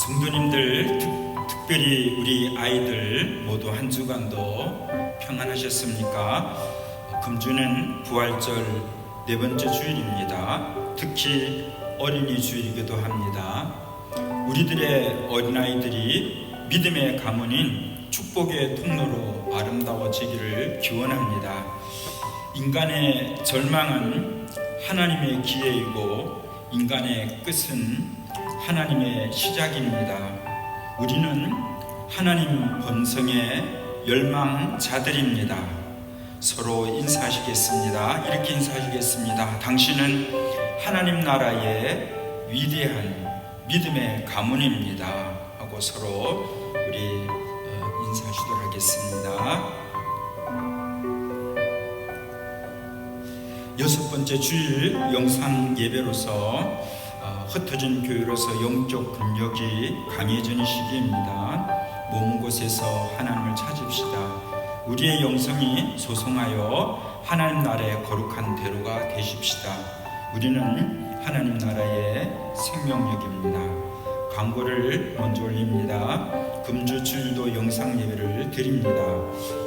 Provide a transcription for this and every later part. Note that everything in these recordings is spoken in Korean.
성도님들, 특별히 우리 아이들 모두 한 주간도 평안하셨습니까? 금주는 부활절 네 번째 주일입니다. 특히 어린이 주일이기도 합니다. 우리들의 어린아이들이 믿음의 가문인 축복의 통로로 아름다워지기를 기원합니다. 인간의 절망은 하나님의 기회이고 인간의 끝은 하나님의 시작입니다. 우리는 하나님 본성의 열망자들입니다. 서로 인사하시겠습니다. 이렇게 인사하시겠습니다. 당신은 하나님 나라의 위대한 믿음의 가문입니다 하고 서로 우리 인사하시도록 하겠습니다. 여섯 번째 주일 영상 예배로서 흩어진 교회로서 영적 근력이 강해지는 시기입니다. 먼 곳에서 하나님을 찾읍시다. 우리의 영성이 소송하여 하나님 나라의 거룩한 대로가 되십시다. 우리는 하나님 나라의 생명력입니다. 광고를 먼저 올립니다. 금주 주일도 영상 예배를 드립니다.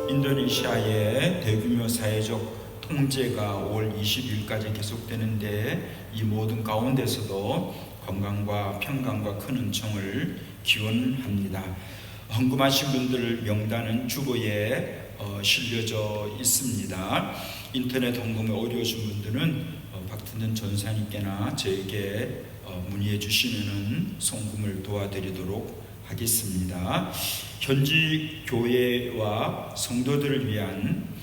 인도네시아의 대규모 사회적 통제가 5월 20일까지 계속되는데 이 모든 가운데서도 건강과 평강과 큰 은총을 기원합니다. 헌금하신 분들 명단은 주보에 실려져 있습니다. 인터넷 헌금에 어려우신 분들은 박튼전 전사님께나 저에게 문의해 주시면 송금을 도와드리도록 하겠습니다. 현지 교회와 성도들을 위한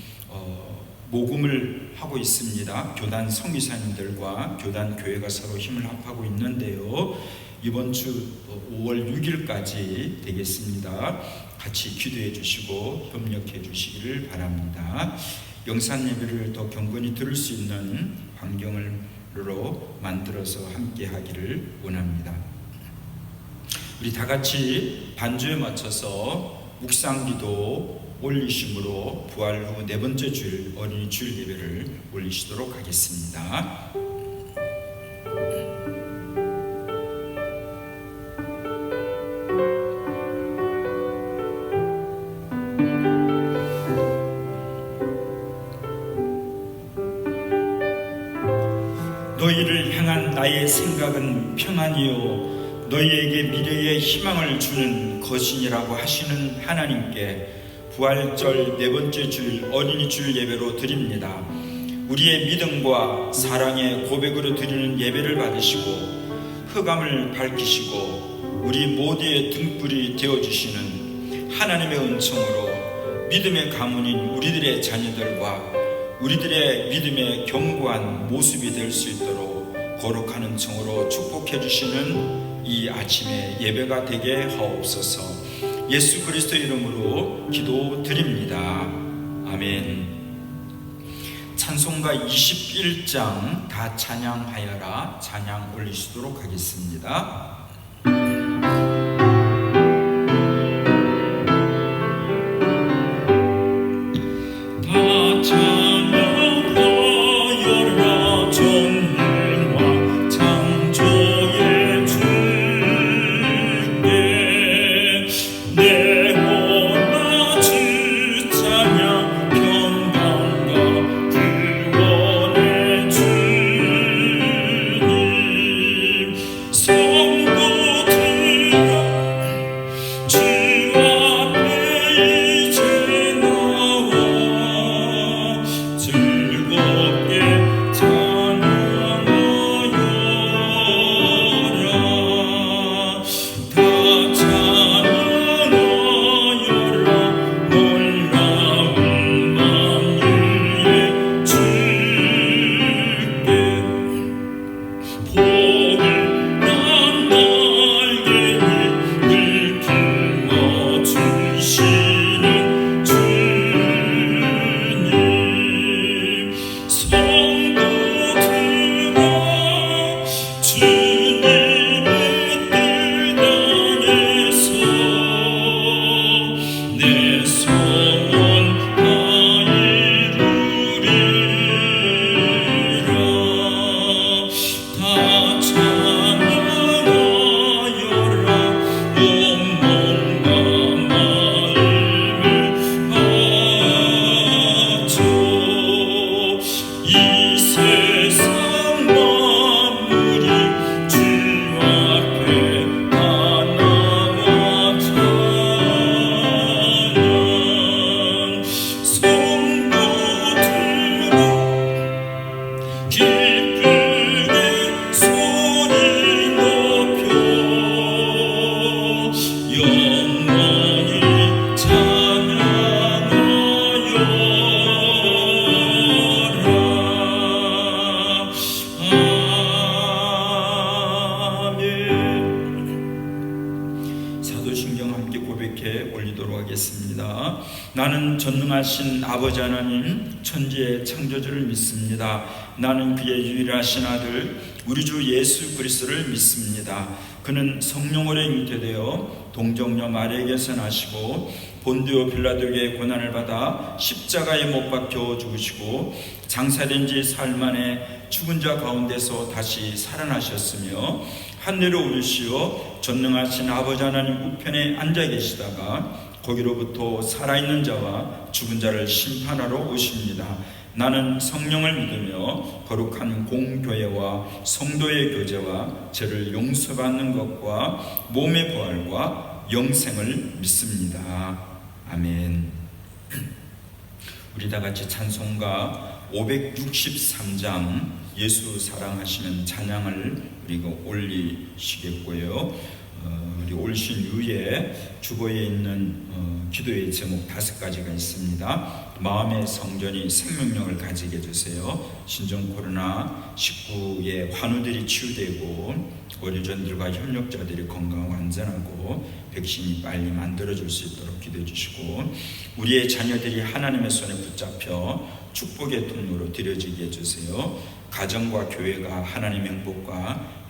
모금을 하고 있습니다. 교단 성기사님들과 교단 교회가 서로 힘을 합하고 있는데요. 이번 주 5월 6일까지 되겠습니다. 같이 기도해 주시고 협력해 주시기를 바랍니다. 영상 예배를 더 경건히 들을 수 있는 환경으로 만들어서 함께 하기를 원합니다. 우리 다 같이 반주에 맞춰서 묵상기도 올리심으로 부활 후 네 번째 주일 어린이 주일 예배를 올리시도록 하겠습니다. 너희를 향한 나의 생각은 평안이요 너희에게 미래의 희망을 주는 것이니라고 하시는 하나님께 부활절 네 번째 주일 어린이 주일 예배로 드립니다. 우리의 믿음과 사랑의 고백으로 드리는 예배를 받으시고 흑암을 밝히시고 우리 모두의 등불이 되어주시는 하나님의 은총으로 믿음의 가문인 우리들의 자녀들과 우리들의 믿음의 견고한 모습이 될 수 있도록 거룩한 은총으로 축복해 주시는 이 아침의 예배가 되게 하옵소서. 예수 그리스도 이름으로 기도드립니다. 아멘. 찬송가 21장 다 찬양하여라 찬양 올리시도록 하겠습니다. 성부 이 세상 만물이 주 앞에 다 나와 찬양 성도들아 기쁘게 소리 높여 영원히 사도신경 함께 고백해 올리도록 하겠습니다. 나는 전능하신 아버지 하나님 천지의 창조주를 믿습니다. 나는 그의 유일하신 아들 우리 주 예수 그리스도를 믿습니다. 그는 성령으로 잉태되어 동정녀 마리아에게서 나시고 본디오 빌라도에게 고난을 받아 십자가에 못 박혀 죽으시고 장사된 지 사흘 만에 죽은 자 가운데서 다시 살아나셨으며 하늘로 오르시어 전능하신 아버지 하나님 우편에 앉아 계시다가 거기로부터 살아있는 자와 죽은 자를 심판하러 오십니다. 나는 성령을 믿으며 거룩한 공교회와 성도의 교제와 죄를 용서받는 것과 몸의 부활과 영생을 믿습니다. 아멘. 우리 다 같이 찬송가 563장 예수 사랑하시는 찬양을 우리가 올리시겠고요. 우리 올신 이후에 주보에 있는 기도의 제목 5가지가 있습니다. 마음의 성전이 생명력을 가지게 해주세요. 신종 코로나19의 환우들이 치유되고 의료진들과 협력자들이 건강하고 안전하고 백신이 빨리 만들어질 수 있도록 기도해 주시고 우리의 자녀들이 하나님의 손에 붙잡혀 축복의 통로로 들여지게 해주세요. 가정과 교회가 하나님의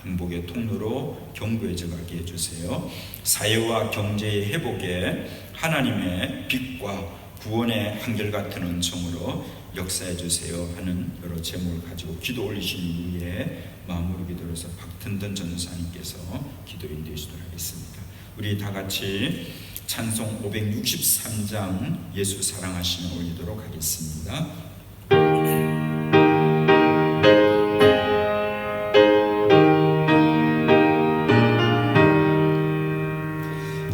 행복의 통로로 경고해져가게 해주세요. 사회와 경제의 회복에 하나님의 빛과 구원의 한결같은 은총으로 역사해주세요 하는 여러 제목을 가지고 기도 올리신 이후에 마음으로 기도해서 박튼든 전사님께서 기도 인도해 주도록 하겠습니다. 우리 다 같이 찬송 563장 예수 사랑하시며 올리도록 하겠습니다.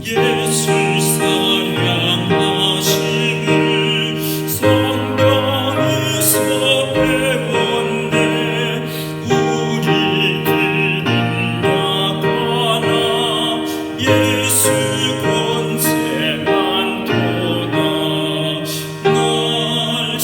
예수 사랑하심을 성경에서 배웠네. 우리들은 나가나 예수 권세만 도다. 날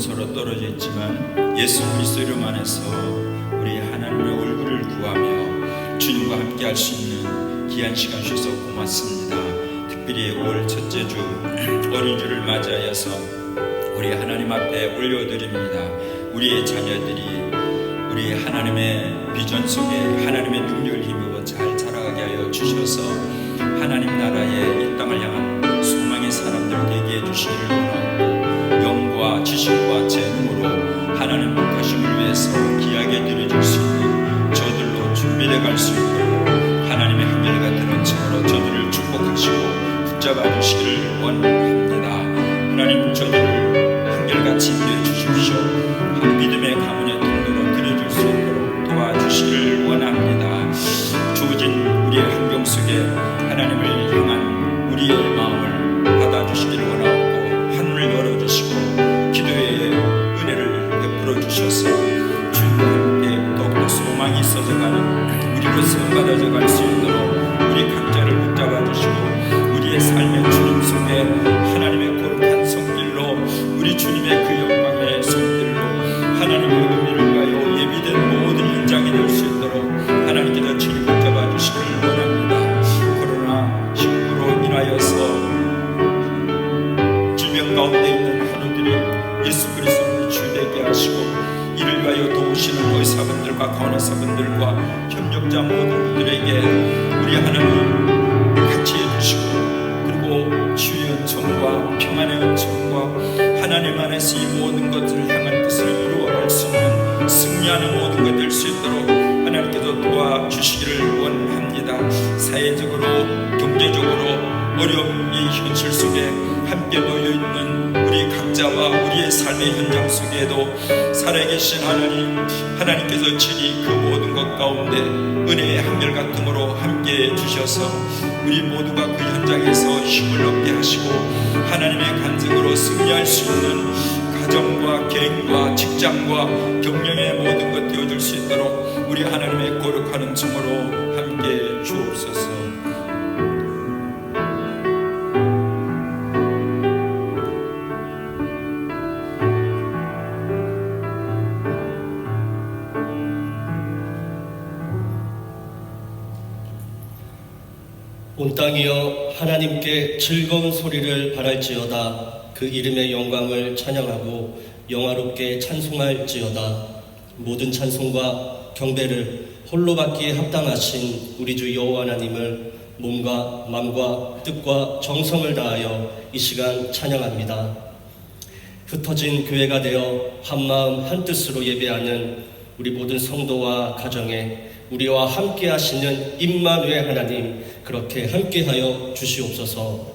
서로 떨어져 있지만 예수 그리스도 이름 안에서 우리 하나님의 얼굴을 구하며 주님과 함께 할 수 있는 귀한 시간 주셔서 고맙습니다. 특별히 5월 첫째 주 어린이주를 맞이하여서 우리 하나님 앞에 올려드립니다. 우리의 자녀들이 우리 하나님의 비전 속에 하나님의 능력을 힘입어 잘 자라가게 하여 주셔서 하나님 나라의 이 땅을 향한 소망의 사람들 되게 해주시기를 원하고 영과 지식과 재능으로 하나님 복하심을 위해서 귀하게 드려줄 수 있는 저들로 준비되어 갈 수 있도록 하나님의 한결같은 은총으로 저들을 축복하시고 붙잡아 주시기를 원합니다. 하나님 저들을 한결같이 인도해 주십시오. 한 믿음의 가문의 통로로 드려줄 수 있도록 도와주시기를 원합니다. 주어진 우리의 환경 속에 하나님을 향한 우리의 마음을 받아주시기를 원하고 하늘을 열어주시고 기도의 은혜를 베풀어 주셔서 주님과 함께 더욱더 소망이 있어져가는 우리로 쓰임받아져 갈 수 있도록 우리 각자를 붙잡아 주시고 우리의 삶의 주님 속에 하나님의 거룩한 성길로 우리 주님의 그 영광의 성길로 하나님의 의미를 가요 예비된 모든 현장이 될 수 있도록 하나님께서 주님 붙잡아 주시기를 원합니다. 코로나19로 인하여서 질병 가운데 있는 한우들이 예수 그리스도를 주되게 하시고 이를 위하여 도우시는 의사분들과 간호사분들과 협력자 모든 분들에게 우리 하나님 같이 해주시고 그리고 주의 은총과 평안의 은총과 하나님 안에서 이 모든 것들을 향한 뜻을 이루어갈 수 있는 승리하는 모든 것 될 수 있도록 하나님께서 도와주시기를 원합니다. 사회적으로 경제적으로 어려운 이 현실 속에 함께 놓여있는 우리 각자와 우리의 삶의 현장 속에도 살아계신 하나님께서 친히 그 모든 것 가운데 은혜의 한결같음으로 함께 해주셔서 우리 모두가 그 현장에서 힘을 얻게 하시고 하나님의 간증으로 승리할 수 있는 가정과 개인과 직장과 경영의 모든 것 되어줄 수 있도록 우리 하나님의 거룩한 은총으로 함께 주옵소서. 온 땅이여 하나님께 즐거운 소리를 바랄지어다. 그 이름의 영광을 찬양하고 영화롭게 찬송할지어다. 모든 찬송과 경배를 홀로 받기에 합당하신 우리 주 여호와 하나님을 몸과 마음과 뜻과 정성을 다하여 이 시간 찬양합니다. 흩어진 교회가 되어 한마음 한뜻으로 예배하는 우리 모든 성도와 가정에 우리와 함께 하시는 임마누엘 하나님 그렇게 함께하여 주시옵소서.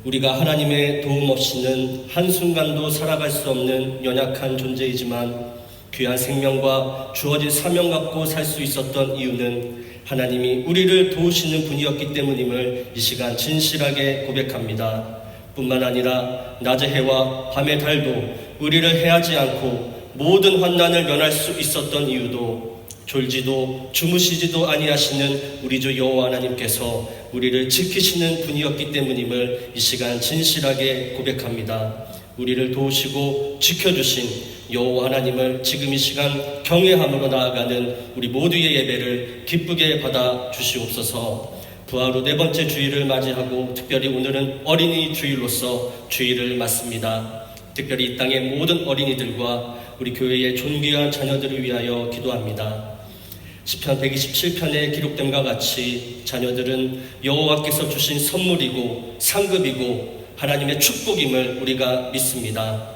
우리가 하나님의 도움 없이는 한순간도 살아갈 수 없는 연약한 존재이지만 귀한 생명과 주어진 사명 갖고 살 수 있었던 이유는 하나님이 우리를 도우시는 분이었기 때문임을 이 시간 진실하게 고백합니다. 뿐만 아니라 낮의 해와 밤의 달도 우리를 해하지 않고 모든 환난을 면할 수 있었던 이유도 졸지도 주무시지도 아니하시는 우리 주 여호와 하나님께서 우리를 지키시는 분이었기 때문임을 이 시간 진실하게 고백합니다. 우리를 도우시고 지켜주신 여호와 하나님을 지금 이 시간 경외함으로 나아가는 우리 모두의 예배를 기쁘게 받아 주시옵소서. 부활 후 네 번째 주일을 맞이하고 특별히 오늘은 어린이 주일로서 주일을 맞습니다. 특별히 이 땅의 모든 어린이들과 우리 교회의 존귀한 자녀들을 위하여 기도합니다. 시편 127편에 기록됨과 같이 자녀들은 여호와께서 주신 선물이고 상급이고 하나님의 축복임을 우리가 믿습니다.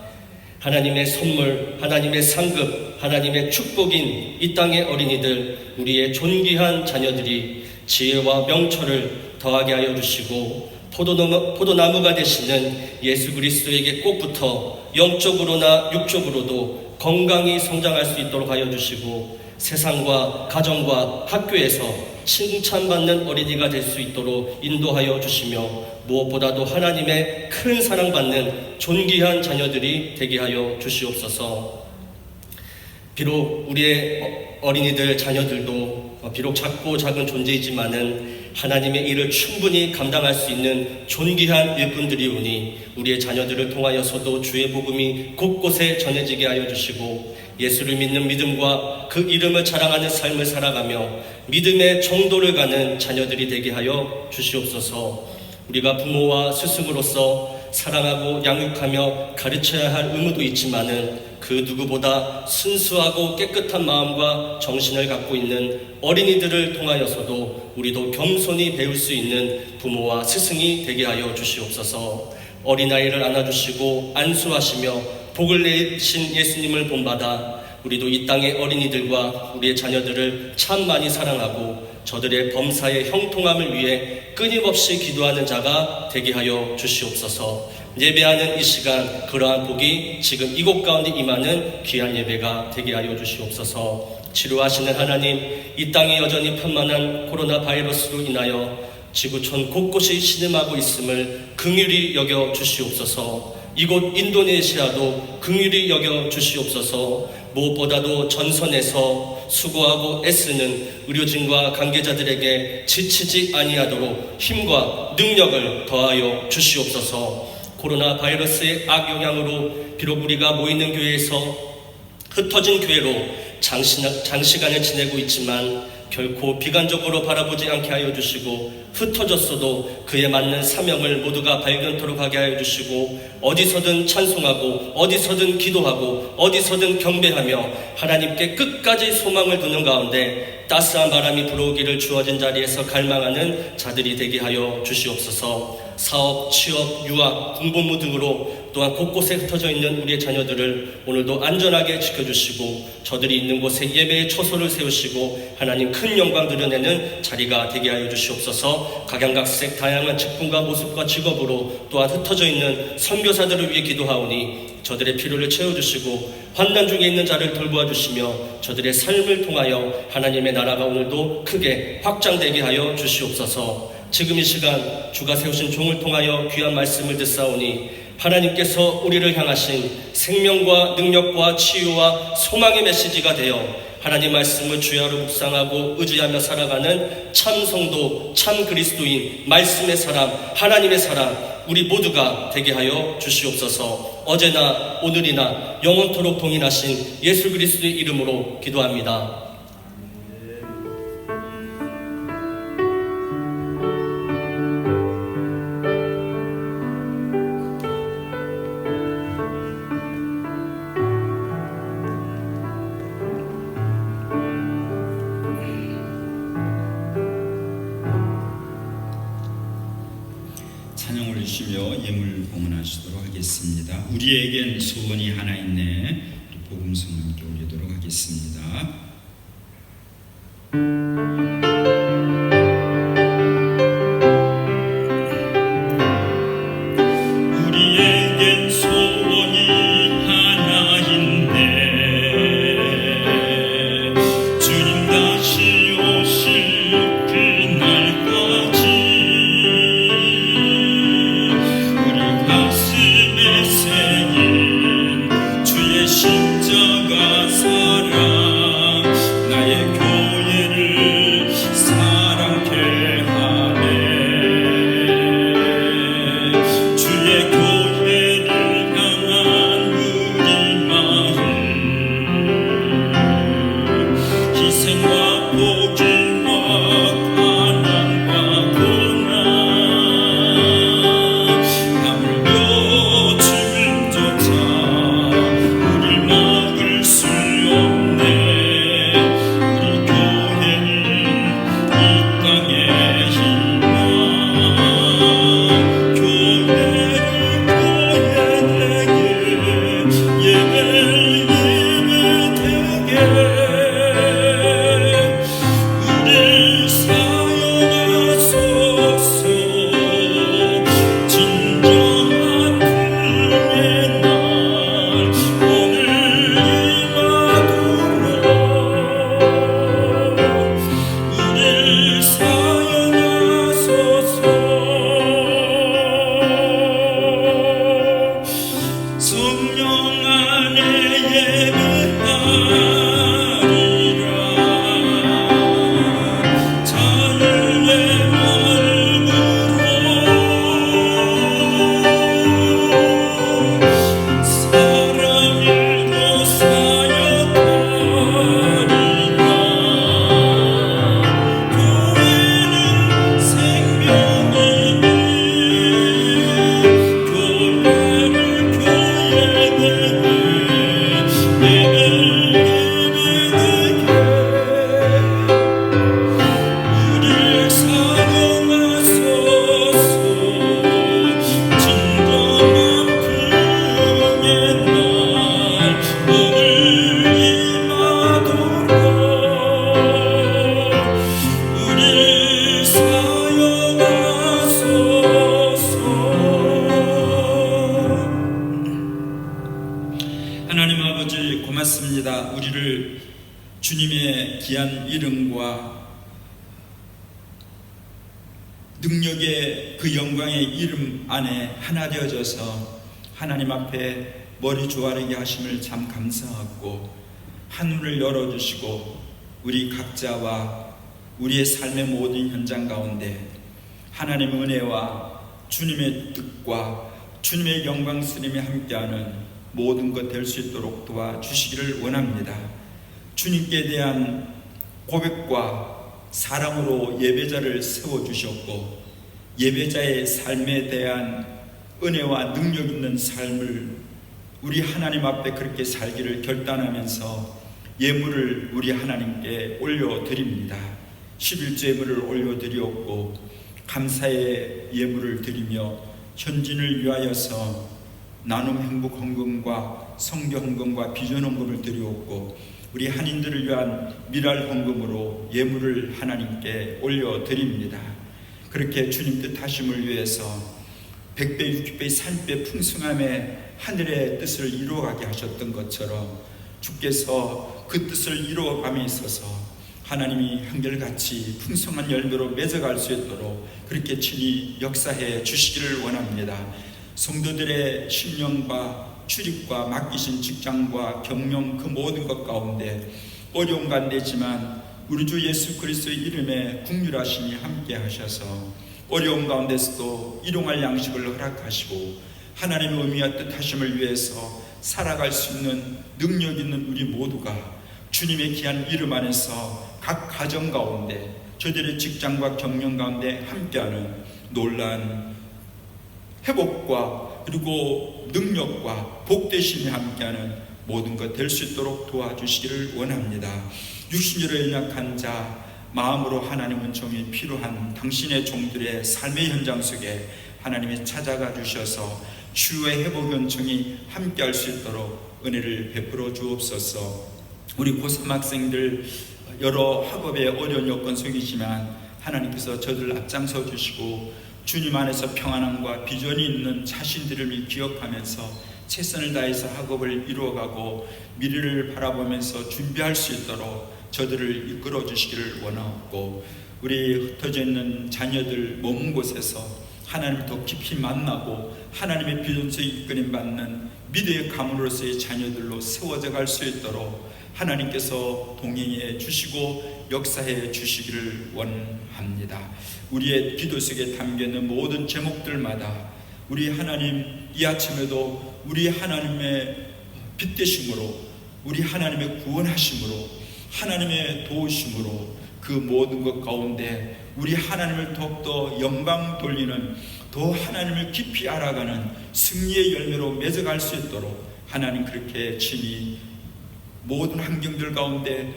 하나님의 선물, 하나님의 상급, 하나님의 축복인 이 땅의 어린이들, 우리의 존귀한 자녀들이 지혜와 명철을 더하게 하여 주시고 포도나무가 되시는 예수 그리스도에게 꼭 붙어 영적으로나 육적으로도 건강히 성장할 수 있도록 하여 주시고 세상과 가정과 학교에서 칭찬받는 어린이가 될 수 있도록 인도하여 주시며 무엇보다도 하나님의 큰 사랑받는 존귀한 자녀들이 되게 하여 주시옵소서. 비록 우리의 어린이들 자녀들도 비록 작고 작은 존재이지만은 하나님의 일을 충분히 감당할 수 있는 존귀한 일꾼들이오니 우리의 자녀들을 통하여서도 주의 복음이 곳곳에 전해지게 하여 주시고 예수를 믿는 믿음과 그 이름을 자랑하는 삶을 살아가며 믿음의 정도를 가는 자녀들이 되게 하여 주시옵소서. 우리가 부모와 스승으로서 사랑하고 양육하며 가르쳐야 할 의무도 있지만은 그 누구보다 순수하고 깨끗한 마음과 정신을 갖고 있는 어린이들을 통하여서도 우리도 겸손히 배울 수 있는 부모와 스승이 되게 하여 주시옵소서. 어린아이를 안아주시고 안수하시며 복을 내신 예수님을 본받아 우리도 이 땅의 어린이들과 우리의 자녀들을 참 많이 사랑하고 저들의 범사의 형통함을 위해 끊임없이 기도하는 자가 되게 하여 주시옵소서. 예배하는 이 시간 그러한 복이 지금 이곳 가운데 임하는 귀한 예배가 되게 하여 주시옵소서. 치료하시는 하나님, 이 땅이 여전히 편만한 코로나 바이러스로 인하여 지구촌 곳곳이 신음하고 있음을 긍휼히 여겨 주시옵소서. 이곳 인도네시아도 긍휼히 여겨 주시옵소서. 무엇보다도 전선에서 수고하고 애쓰는 의료진과 관계자들에게 지치지 아니하도록 힘과 능력을 더하여 주시옵소서. 코로나 바이러스의 악영향으로 비록 우리가 모이는 교회에서 흩어진 교회로 장시간을 지내고 있지만 결코 비관적으로 바라보지 않게 하여 주시고 흩어졌어도 그에 맞는 사명을 모두가 발견토록 하게 하여 주시고 어디서든 찬송하고 어디서든 기도하고 어디서든 경배하며 하나님께 끝까지 소망을 두는 가운데 따스한 바람이 불어오기를 주어진 자리에서 갈망하는 자들이 되게 하여 주시옵소서. 사업, 취업, 유학, 공부무 등으로 또한 곳곳에 흩어져 있는 우리의 자녀들을 오늘도 안전하게 지켜주시고 저들이 있는 곳에 예배의 초소를 세우시고 하나님 큰 영광 드러내는 자리가 되게 하여 주시옵소서. 각양각색 다양한 직분과 모습과 직업으로 또한 흩어져 있는 선교사들을 위해 기도하오니 저들의 필요를 채워주시고 환난 중에 있는 자를 돌보아 주시며 저들의 삶을 통하여 하나님의 나라가 오늘도 크게 확장되게 하여 주시옵소서. 지금 이 시간 주가 세우신 종을 통하여 귀한 말씀을 듣사오니 하나님께서 우리를 향하신 생명과 능력과 치유와 소망의 메시지가 되어 하나님 말씀을 주야로 묵상하고 의지하며 살아가는 참 성도, 참 그리스도인, 말씀의 사람, 하나님의 사람 우리 모두가 되게 하여 주시옵소서. 어제나 오늘이나 영원토록 동일하신 예수 그리스도의 이름으로 기도합니다. 찬양 올리시며 예물 봉헌하시도록 하겠습니다. 우리에겐 소원이 하나 있네. 복음성 함께 올리도록 하겠습니다. 우리에겐 소원이 하나 있네. 주님 다시 오실 그날까지 십자가 사랑 나의 교회를 사랑케 하네. 주의 교회를 향한 우리 마음 희생과 포기와 가난과 고난 하물며 주를 쫓아 우릴 하나님 아버지 고맙습니다. 우리를 주님의 귀한 이름과 능력의 그 영광의 이름 안에 하나 되어져서 하나님 앞에 머리 조아리게 하심을 참 감사하고 하늘을 열어주시고 우리 각자와 우리의 삶의 모든 현장 가운데 하나님의 은혜와 주님의 뜻과 주님의 영광스님이 함께하는 모든 것 될 수 있도록 도와주시기를 원합니다. 주님께 대한 고백과 사랑으로 예배자를 세워주셨고 예배자의 삶에 대한 은혜와 능력 있는 삶을 우리 하나님 앞에 그렇게 살기를 결단하면서 예물을 우리 하나님께 올려드립니다. 11조 예물을 올려드리었고 감사의 예물을 드리며 현진을 위하여서 나눔 행복 헌금과 성교 헌금과 비전 헌금을 드리었고 우리 한인들을 위한 미랄 헌금으로 예물을 하나님께 올려드립니다. 그렇게 주님 뜻하심을 위해서 100배, 60배, 30배 풍성함에 하늘의 뜻을 이루어가게 하셨던 것처럼 주께서 그 뜻을 이루어감에 있어서 하나님이 한결같이 풍성한 열매로 맺어갈 수 있도록 그렇게 친히 역사해 주시기를 원합니다. 성도들의 심령과 출입과 맡기신 직장과 경영 그 모든 것 가운데 어려운 간대지만 우리 주 예수 그리스도의 이름에 긍휼하심이 함께 하셔서 어려운 가운데서도 일용할 양식을 허락하시고 하나님의 의미와 뜻하심을 위해서 살아갈 수 있는 능력 있는 우리 모두가 주님의 귀한 이름 안에서 각 가정 가운데 저들의 직장과 경영 가운데 함께하는 놀라운 회복과 그리고 능력과 복되심이 함께하는 모든 것 될 수 있도록 도와주시기를 원합니다. 육신으로 연약한 자 마음으로 하나님 은총이 필요한 당신의 종들의 삶의 현장 속에 하나님이 찾아가 주셔서 치유의 회복 은총이 함께할 수 있도록 은혜를 베풀어 주옵소서. 우리 고3 학생들 여러 학업의 어려운 여건 속이지만 하나님께서 저들 앞장서 주시고 주님 안에서 평안함과 비전이 있는 자신들을 기억하면서 최선을 다해서 학업을 이루어가고 미래를 바라보면서 준비할 수 있도록 저들을 이끌어 주시기를 원하고 우리 흩어져 있는 자녀들 머문 곳에서 하나님을 더 깊이 만나고 하나님의 비전소에 이끌림 받는 미래의 가문으로서의 자녀들로 세워져 갈 수 있도록 하나님께서 동행해 주시고 역사해 주시기를 원합니다. 우리의 기도 속에 담겨있는 모든 제목들마다 우리 하나님 이 아침에도 우리 하나님의 빛되심으로 우리 하나님의 구원하심으로 하나님의 도우심으로 그 모든 것 가운데 우리 하나님을 더욱더 영광 돌리는 더 하나님을 깊이 알아가는 승리의 열매로 맺어갈 수 있도록 하나님 그렇게 친히 모든 환경들 가운데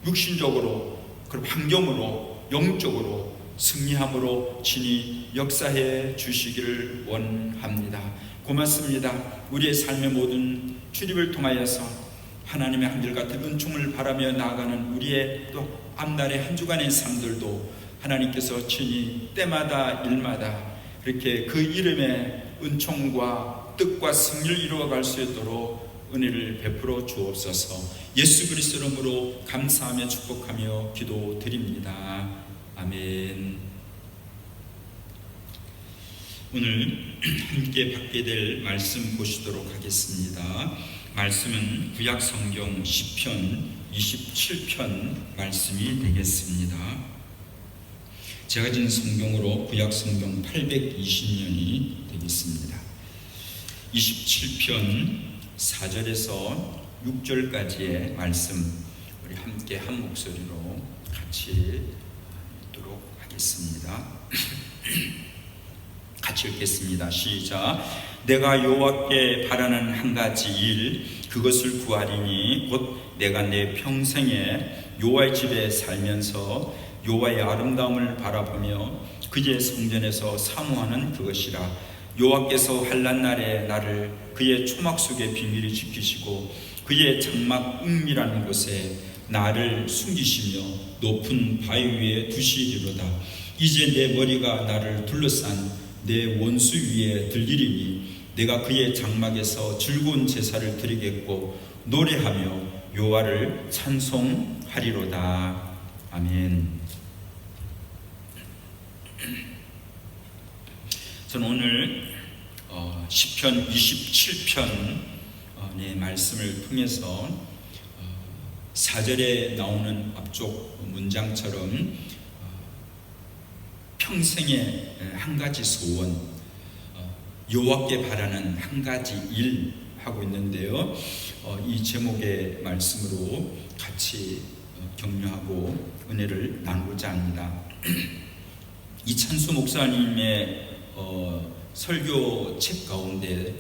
육신적으로 그리고 환경으로 영적으로 승리함으로 친히 역사해 주시기를 원합니다. 고맙습니다. 우리의 삶의 모든 출입을 통하여서 하나님의 한결같은 은총을 바라며 나아가는 우리의 또 앞날의 한 주간의 삶들도 하나님께서 친히 때마다 일마다 그렇게 그 이름의 은총과 뜻과 승리를 이루어갈 수 있도록 은혜를 베풀어 주옵소서. 예수 그리스도 이름으로 감사하며 축복하며 기도드립니다. 아멘. 오늘 함께 받게 될 말씀 보시도록 하겠습니다. 말씀은 구약성경 시편 27편 말씀이 되겠습니다. 제가 진 성경으로 구약성경 820년이 되겠습니다. 27편 4절에서 6절까지의 말씀 우리 함께 한 목소리로 같이 읽도록 하겠습니다. 같이 읽겠습니다. 시작. 내가 여호와께 바라는 한 가지 일 그것을 구하리니 곧 내가 내 평생에 여호와의 집에 살면서 여호와의 아름다움을 바라보며 그의 성전에서 사모하는 그것이라. 여호와께서 환난 날에 나를 그의 초막 속에 비밀히 지키시고 그의 장막 은밀한 곳에 나를 숨기시며 높은 바위 위에 두시리로다. 이제 내 머리가 나를 둘러싼 내 원수 위에 들리리니 내가 그의 장막에서 즐거운 제사를 드리겠고 노래하며 여호와를 찬송하리로다. 아멘. 저는 오늘 시편 27편의 말씀을 통해서 4절에 나오는 앞쪽 문장처럼 평생의 한 가지 소원, 여호와께 바라는 한 가지 일 하고 있는데요. 이 제목의 말씀으로 같이 격려하고 은혜를 나누고자 합니다. 이찬수 목사님의 설교책 가운데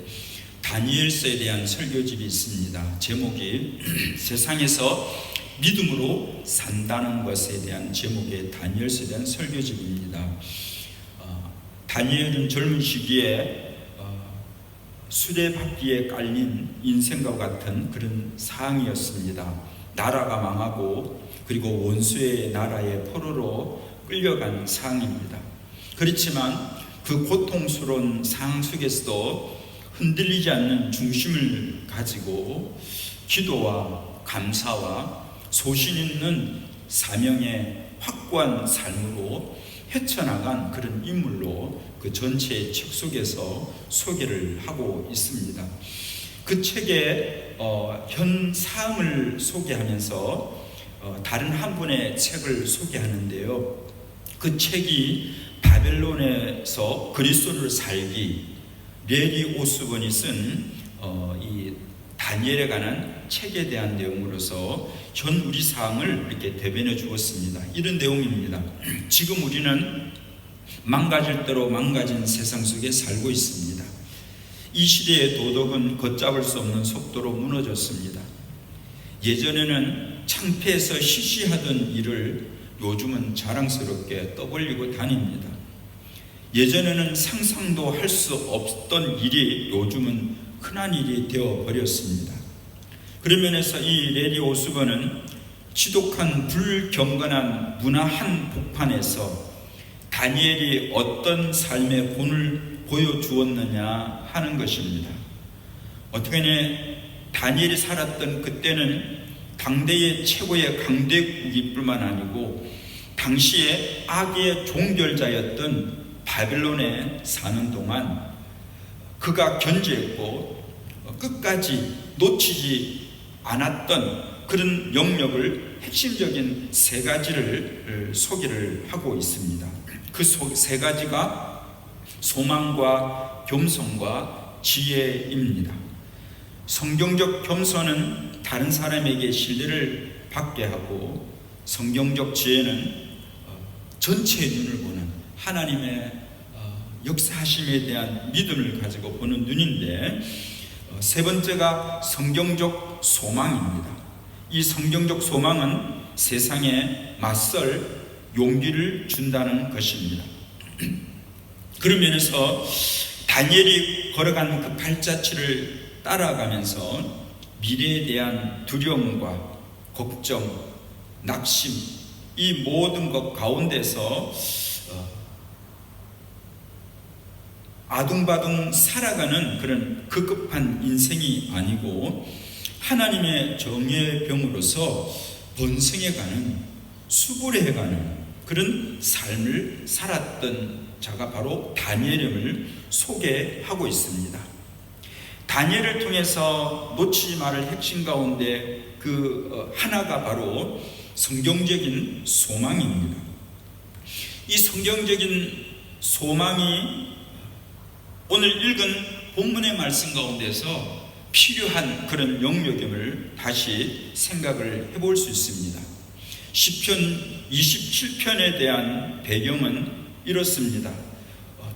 다니엘서에 대한 설교집이 있습니다. 제목이 세상에서 믿음으로 산다는 것에 대한 제목의 다니엘서에 대한 설교집입니다. 다니엘은 젊은 시기에 수레바퀴에 깔린 인생과 같은 그런 상황이었습니다. 나라가 망하고 그리고 원수의 나라의 포로로 끌려간 상황입니다. 그렇지만 그 고통스러운 상황 속에서도 흔들리지 않는 중심을 가지고 기도와 감사와 소신 있는 사명의 확고한 삶으로 헤쳐나간 그런 인물로 그 전체 책 속에서 소개를 하고 있습니다. 그 책의 현 사항을 소개하면서 다른 한 분의 책을 소개하는데요. 그 책이 바벨론에서 그리스도를 살기, 레리 오스본이 쓴 이 다니엘에 관한 책에 대한 내용으로서 현 우리 상황을 이렇게 대변해 주었습니다. 이런 내용입니다. 지금 우리는 망가질 대로 망가진 세상 속에 살고 있습니다. 이 시대의 도덕은 걷잡을 수 없는 속도로 무너졌습니다. 예전에는 창피해서 시시하던 일을 요즘은 자랑스럽게 떠벌리고 다닙니다. 예전에는 상상도 할 수 없던 일이 요즘은 흔한 일이 되어버렸습니다. 그런 면에서 이 레리 오스본은 지독한 불경건한 문화 한복판에서 다니엘이 어떤 삶의 본을 보여주었느냐 하는 것입니다. 어떻게 다니엘이 살았던 그때는 당대의 최고의 강대국일 뿐만 아니고 당시에 악의 종결자였던 바벨론에 사는 동안 그가 견지했고 끝까지 놓치지 않았던 그런 영역을 핵심적인 세 가지를 소개를 하고 있습니다. 그 세 가지가 소망과 겸손과 지혜입니다. 성경적 겸손은 다른 사람에게 신뢰를 받게 하고, 성경적 지혜는 전체의 눈을 보는 하나님의 역사하심에 대한 믿음을 가지고 보는 눈인데, 세 번째가 성경적 소망입니다. 이 성경적 소망은 세상에 맞설 용기를 준다는 것입니다. 그런 면에서 다니엘이 걸어간 그 발자취를 따라가면서 미래에 대한 두려움과 걱정, 낙심, 이 모든 것 가운데서 아둥바둥 살아가는 그런 급급한 인생이 아니고 하나님의 정의의 병으로서 번성해가는, 수불해가는 그런 삶을 살았던 자가 바로 다니엘임을 소개하고 있습니다. 다니엘을 통해서 놓치지 말을 핵심 가운데 그 하나가 바로 성경적인 소망입니다. 이 성경적인 소망이 오늘 읽은 본문의 말씀 가운데서 필요한 그런 영역임을 다시 생각을 해볼 수 있습니다. 시편 27편에 대한 배경은 이렇습니다.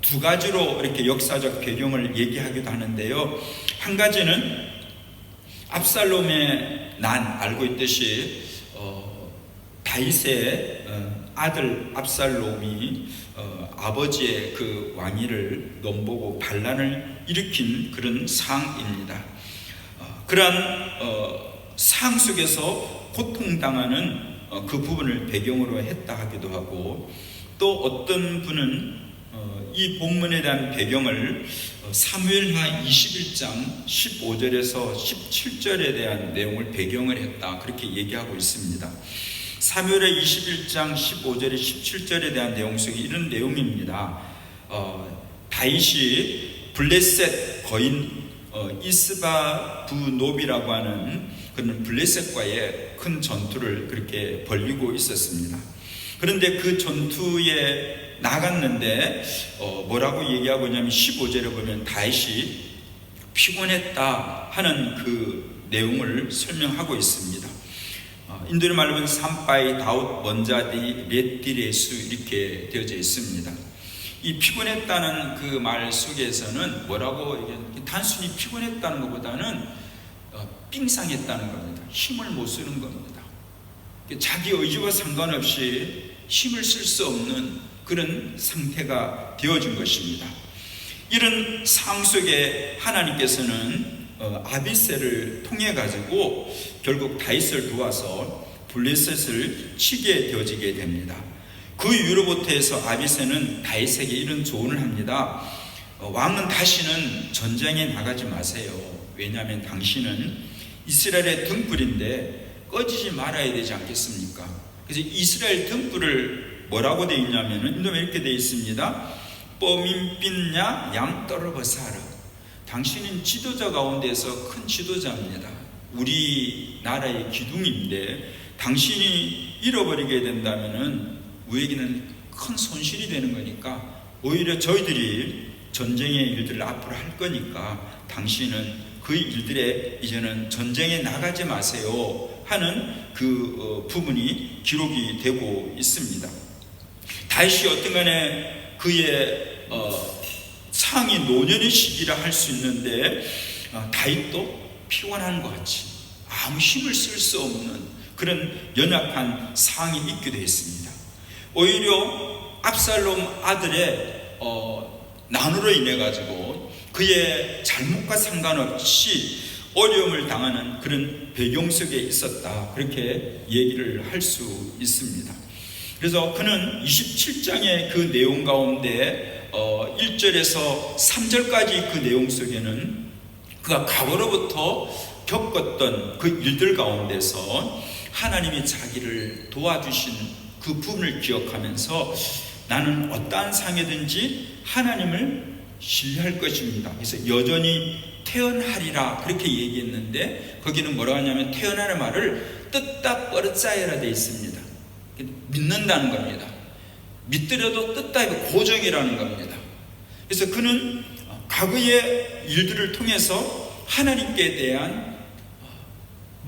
두 가지로 이렇게 역사적 배경을 얘기하기도 하는데요. 한 가지는 압살롬의 난 알고 있듯이 다윗의 아들 압살롬이 아버지의 그 왕위를 넘보고 반란을 일으킨 그런 상입니다. 그러한 상 속에서 고통당하는 그 부분을 배경으로 했다 하기도 하고, 또 어떤 분은 이 본문에 대한 배경을 사무엘하 21장 15절에서 17절에 대한 내용을 배경을 했다, 그렇게 얘기하고 있습니다. 사무엘하 21장 15절에 17절에 대한 내용 속에 이런 내용입니다. 다윗이 블레셋 거인 이스바 부노비라고 하는 그런 블레셋과의 큰 전투를 그렇게 벌이고 있었습니다. 그런데 그 전투에 나갔는데 뭐라고 얘기하고 있냐면 15절에 보면 다윗이 피곤했다 하는 그 내용을 설명하고 있습니다. 인도의 말로 보면 삼바이 다웃 먼자디 렛디레수 이렇게 되어져 있습니다. 이 피곤했다는 그 말 속에서는 뭐라고 단순히 피곤했다는 것보다는 삥상했다는 겁니다. 힘을 못 쓰는 겁니다. 자기 의지와 상관없이 힘을 쓸 수 없는 그런 상태가 되어진 것입니다. 이런 상황 속에 하나님께서는 아비새를 통해 가지고 결국 다윗을 도와서 블레셋을 치게 되어지게 됩니다. 그 이후로부터 해서 아비새는 다윗에게 이런 조언을 합니다. 왕은 다시는 전쟁에 나가지 마세요. 왜냐하면 당신은 이스라엘의 등불인데 꺼지지 말아야 되지 않겠습니까? 그래서 이스라엘 등불을 뭐라고 되어 있냐면 인도에 이렇게 되어 있습니다. 뽀민빛냐 양떨어버사라. 당신은 지도자 가운데서 큰 지도자입니다. 우리나라의 기둥인데 당신이 잃어버리게 된다면 우리에게는 큰 손실이 되는 거니까 오히려 저희들이 전쟁의 일들을 앞으로 할 거니까 당신은 그 일들에 이제는 전쟁에 나가지 마세요 하는 그 부분이 기록이 되고 있습니다. 다윗이 어떤 간에 그의 상이 노년의 시기라 할 수 있는데 다윗도 피곤한 것 같이 아무 힘을 쓸 수 없는 그런 연약한 상이 있게 되어 있습니다. 오히려 압살롬 아들의 난으로 인해 가지고 그의 잘못과 상관없이 어려움을 당하는 그런 배경 속에 있었다, 그렇게 얘기를 할 수 있습니다. 그래서 그는 27장의 그 내용 가운데 1절에서 3절까지 그 내용 속에는 그가 과거로부터 겪었던 그 일들 가운데서 하나님이 자기를 도와주신 그 부분을 기억하면서 나는 어떠한 상이든지 하나님을 신뢰할 것입니다. 그래서 여전히 태어나리라 그렇게 얘기했는데 거기는 뭐라고 하냐면 태어나는 말을 뜻다 뻘짜여라 되어 있습니다. 믿는다는 겁니다. 믿더라도 뜻다 고정이라는 겁니다. 그래서 그는 과거의 일들을 통해서 하나님께 대한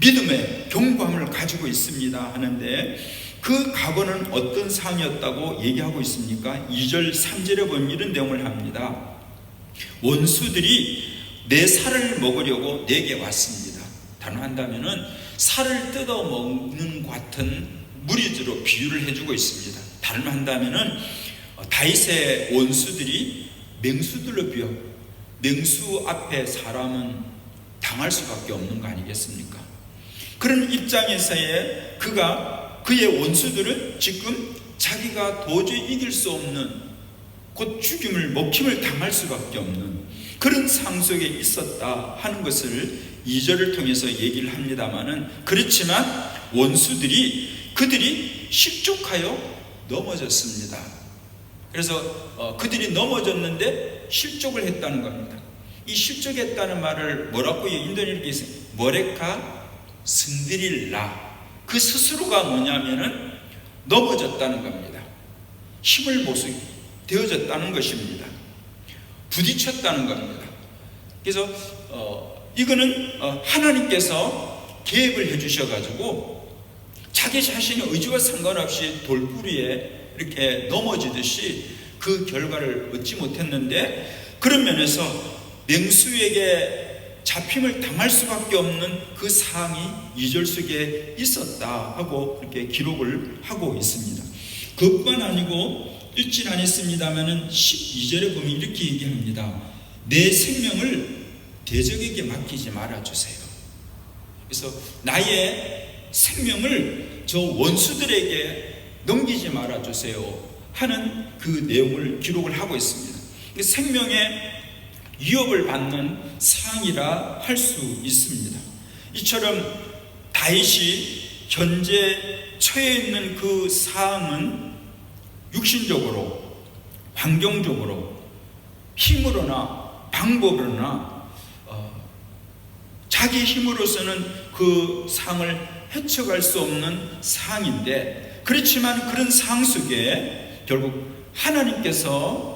믿음의 견고함을 가지고 있습니다 하는데 그 과거는 어떤 상이었다고 얘기하고 있습니까? 2절 3절에 보면 이런 내용을 합니다. 원수들이 내 살을 먹으려고 내게 왔습니다. 단호한다면은 살을 뜯어 먹는 것 같은 무리들로 비유를 해주고 있습니다. 단호한다면은 다윗의 원수들이 맹수들로 비유, 맹수 앞에 사람은 당할 수밖에 없는 거 아니겠습니까? 그런 입장에서의 그의 원수들은 지금 자기가 도저히 이길 수 없는 곧 죽임을 먹힘을 당할 수밖에 없는 그런 상황 속에 있었다 하는 것을 2절을 통해서 얘기를 합니다마는 그렇지만 그들이 실족하여 넘어졌습니다. 그래서 그들이 넘어졌는데 실족을 했다는 겁니다. 이 실족했다는 말을 뭐라고 인도는 이렇게 있어요. 모레카 승드릴라. 그 스스로가 뭐냐면은 넘어졌다는 겁니다. 힘을 못 쓰게 되어졌다는 것입니다. 부딪혔다는 겁니다. 그래서 이거는 하나님께서 계획을 해주셔가지고 자기 자신의 의지와 상관없이 돌부리에 이렇게 넘어지듯이 그 결과를 얻지 못했는데 그런 면에서 맹수에게 잡힘을 당할 수밖에 없는 그 상황이 2절 속에 있었다 하고 그렇게 기록을 하고 있습니다. 그것만 아니고 읽진 않았습니다만은 12절에 보면 이렇게 얘기합니다. 내 생명을 대적에게 맡기지 말아주세요. 그래서 나의 생명을 저 원수들에게 넘기지 말아주세요 하는 그 내용을 기록을 하고 있습니다. 생명의 위협을 받는 상황이라 할 수 있습니다. 이처럼 다윗이 현재 처해 있는 그 상황은 육신적으로, 환경적으로, 힘으로나 방법으로나 자기 힘으로서는 그 상황을 헤쳐갈 수 없는 상황인데, 그렇지만 그런 상황 속에 결국 하나님께서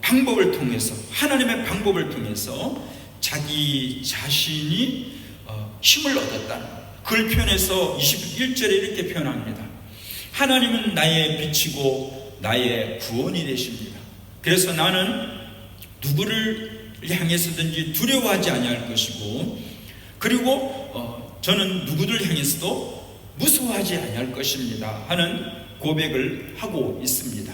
방법을 통해서, 하나님의 방법을 통해서 자기 자신이 힘을 얻었다는, 그걸 표현해서 21절에 이렇게 표현합니다. 하나님은 나의 빛이고 나의 구원이 되십니다. 그래서 나는 누구를 향해서든지 두려워하지 아니할 것이고, 그리고 저는 누구를 향해서도 무서워하지 아니할 것입니다 하는 고백을 하고 있습니다.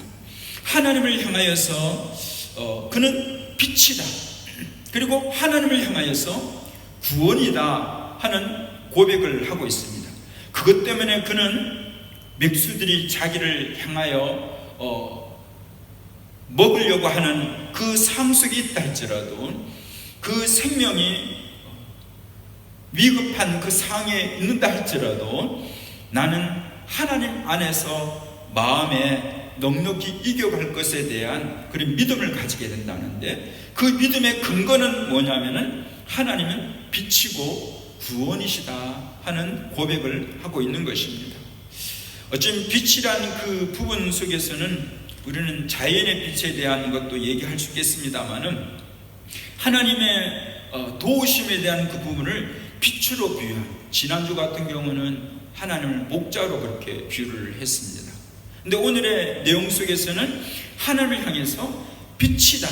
하나님을 향하여서 그는 빛이다, 그리고 하나님을 향하여서 구원이다 하는 고백을 하고 있습니다. 그것 때문에 그는 맥수들이 자기를 향하여 먹으려고 하는 그 삶 속에 있다 할지라도, 그 생명이 위급한 그 상황에 있는다 할지라도 나는 하나님 안에서 마음에 넉넉히 이겨갈 것에 대한 그런 믿음을 가지게 된다는데, 그 믿음의 근거는 뭐냐면은 하나님은 빛이고 구원이시다 하는 고백을 하고 있는 것입니다. 어쩌면 빛이라는 그 부분 속에서는 우리는 자연의 빛에 대한 것도 얘기할 수 있겠습니다만은, 하나님의 도우심에 대한 그 부분을 빛으로 비유한, 지난주 같은 경우는 하나님을 목자로 그렇게 비유를 했습니다. 근데 오늘의 내용 속에서는 하나님을 향해서 빛이다,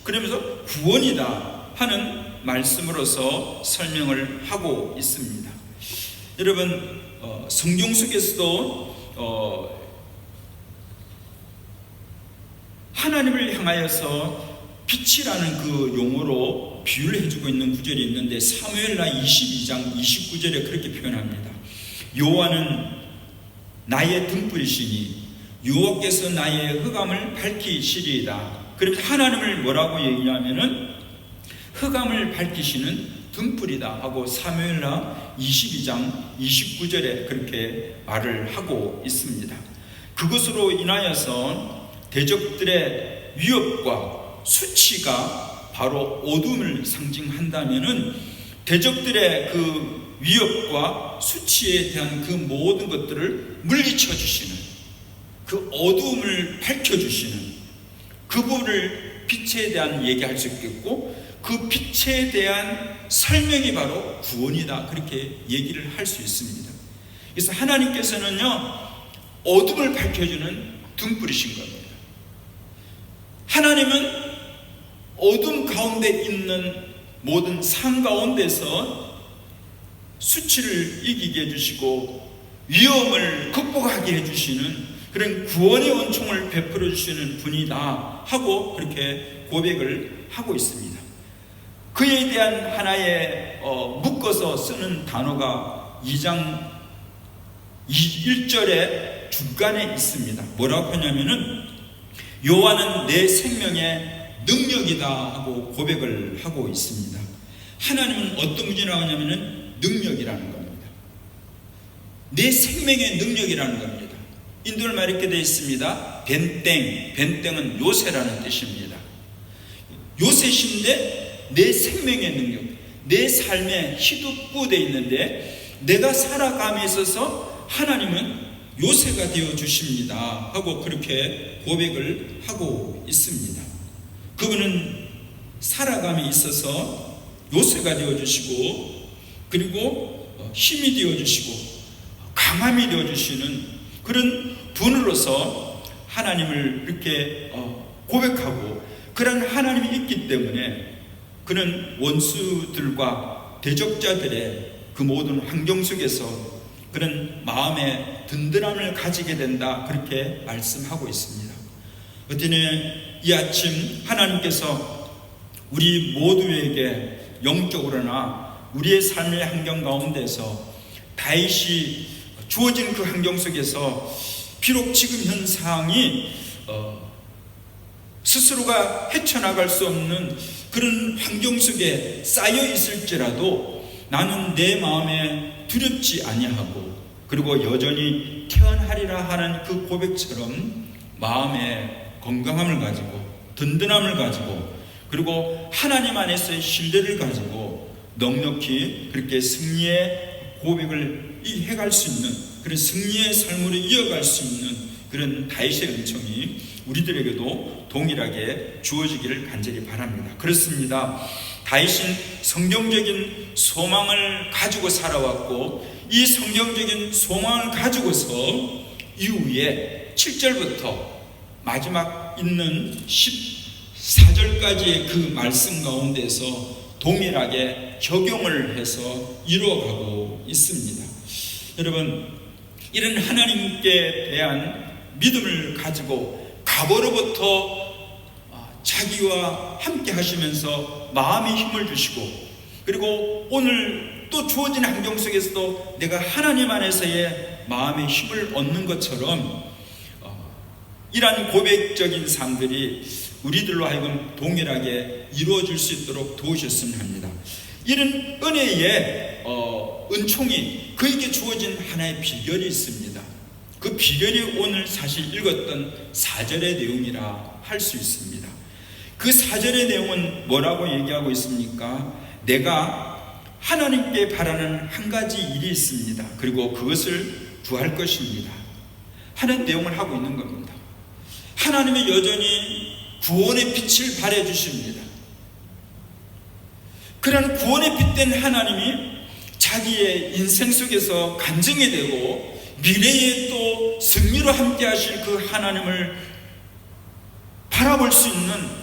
그러면서 구원이다 하는 말씀으로서 설명을 하고 있습니다. 여러분, 성경 속에서도 하나님을 향하여서 빛이라는 그 용어로 비유를 해주고 있는 구절이 있는데, 사무엘하 22장 29절에 그렇게 표현합니다. 여호와는 나의 등불이시니 여호와께서 나의 흑암을 밝히시리이다. 그러면서 하나님을 뭐라고 얘기하면은 흑암을 밝히시는 등불이다 하고 사무엘하 22장 29절에 그렇게 말을 하고 있습니다. 그것으로 인하여서 대적들의 위협과 수치가 바로 어둠을 상징한다면은, 대적들의 그 위협과 수치에 대한 그 모든 것들을 물리쳐 주시는, 그 어두움을 밝혀주시는 그분을 빛에 대한 얘기할 수 있겠고, 그 빛에 대한 설명이 바로 구원이다 그렇게 얘기를 할 수 있습니다. 그래서 하나님께서는요, 어둠을 밝혀주는 등불이신 겁니다. 하나님은 어둠 가운데 있는 모든 삶 가운데서 수치를 이기게 해주시고 위험을 극복하게 해주시는 그런 구원의 은총을 베풀어 주시는 분이다 하고 그렇게 고백을 하고 있습니다. 그에 대한 하나의 묶어서 쓰는 단어가 2장 1절의 중간에 있습니다. 뭐라고 하냐면은 여호와는 내 생명의 능력이다 하고 고백을 하고 있습니다. 하나님은 어떤 분이 나오냐면은 능력이라는 겁니다. 내 생명의 능력이라는 겁니다. 인도를 말 이렇게 되어 있습니다. 벤땡은 요새라는 뜻입니다. 요새신데 내 생명의 능력, 내 삶에 희두부되어 있는데 내가 살아감에 있어서 하나님은 요새가 되어 주십니다 하고 그렇게 고백을 하고 있습니다. 그분은 살아감에 있어서 요새가 되어 주시고, 그리고 힘이 되어 주시고 강함이 되어 주시는 그런 분으로서 하나님을 이렇게 고백하고, 그런 하나님이 있기 때문에 그는 원수들과 대적자들의 그 모든 환경 속에서 그는 마음의 든든함을 가지게 된다, 그렇게 말씀하고 있습니다. 어떠니 이 아침 하나님께서 우리 모두에게 영적으로나 우리의 삶의 환경 가운데서 다윗이 주어진 그 환경 속에서 비록 지금 현 상황이 스스로가 헤쳐나갈 수 없는 그런 환경 속에 쌓여 있을지라도 나는 내 마음에 두렵지 아니하고 그리고 여전히 태어나리라 하는 그 고백처럼 마음에 건강함을 가지고 든든함을 가지고 그리고 하나님 안에서의 신뢰를 가지고 넉넉히 그렇게 승리의 고백을 해갈 수 있는 그런 승리의 삶으로 이어갈 수 있는 그런 다윗의 은총이 우리들에게도 동일하게 주어지기를 간절히 바랍니다. 그렇습니다. 다윗은 성경적인 소망을 가지고 살아왔고 이 성경적인 소망을 가지고서 이후에 7절부터 마지막 있는 14절까지의 그 말씀 가운데서 동일하게 적용을 해서 이루어가고 있습니다. 여러분, 이런 하나님께 대한 믿음을 가지고 과거로부터 자기와 함께 하시면서 마음의 힘을 주시고 그리고 오늘 또 주어진 환경 속에서도 내가 하나님 안에서의 마음의 힘을 얻는 것처럼 이러한 고백적인 삶들이 우리들로 하여금 동일하게 이루어질 수 있도록 도우셨으면 합니다. 이런 은혜의 은총이 그에게 주어진 하나의 비결이 있습니다. 그 비결이 오늘 사실 읽었던 4절의 내용이라 할 수 있습니다. 그 4절의 내용은 뭐라고 얘기하고 있습니까? 내가 하나님께 바라는 한 가지 일이 있습니다. 그리고 그것을 구할 것입니다 하는 내용을 하고 있는 겁니다. 하나님이 여전히 구원의 빛을 발해주십니다. 그런 구원의 빛된 하나님이 자기의 인생 속에서 간증이 되고 미래에 또 승리로 함께 하실 그 하나님을 바라볼 수 있는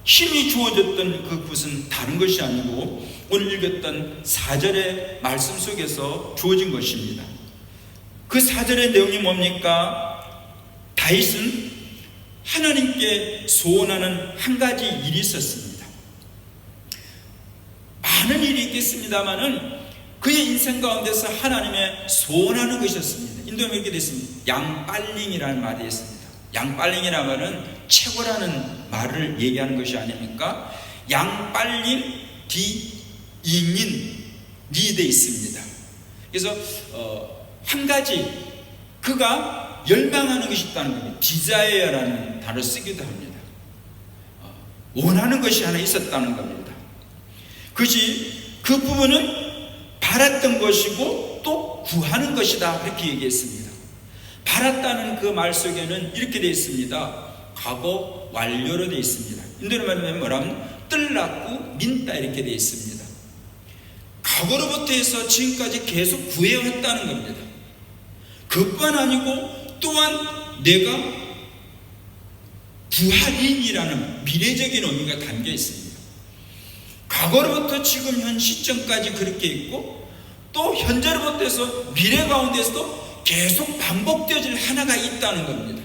힘이 주어졌던 그것은 다른 것이 아니고 오늘 읽었던 4절의 말씀 속에서 주어진 것입니다. 그 4절의 내용이 뭡니까? 다윗은 하나님께 소원하는 한 가지 일이 있었습니다. 많은 일이 있겠습니다마는 그의 인생 가운데서 하나님의 소원하는 것이었습니다. 인도에 이렇게 되어 있습니다. 양빨링이라는 말이 있습니다. 양빨링이라는 말은 최고라는 말을 얘기하는 것이 아닙니까? 양빨링 디 잉인 니 되어 있습니다. 그래서 한 가지 그가 열망하는 것이 있다는 겁니다. 디자이어라는 단어를 쓰기도 합니다. 원하는 것이 하나 있었다는 겁니다. 그것이 그 부분은 바랐던 것이고 또 구하는 것이다, 이렇게 얘기했습니다. 바랐다는 그 말 속에는 이렇게 되어 있습니다. 과거 완료로 되어 있습니다. 인도로 말하면 뭐라면 뜰났고 민다, 이렇게 되어 있습니다. 과거로부터 해서 지금까지 계속 구해왔다는 겁니다. 그뿐 아니고 또한 내가 부활인이라는 미래적인 의미가 담겨 있습니다. 과거로부터 지금 현 시점까지 그렇게 있고 또 현재로부터 해서 미래 가운데서도 계속 반복되어질 하나가 있다는 겁니다.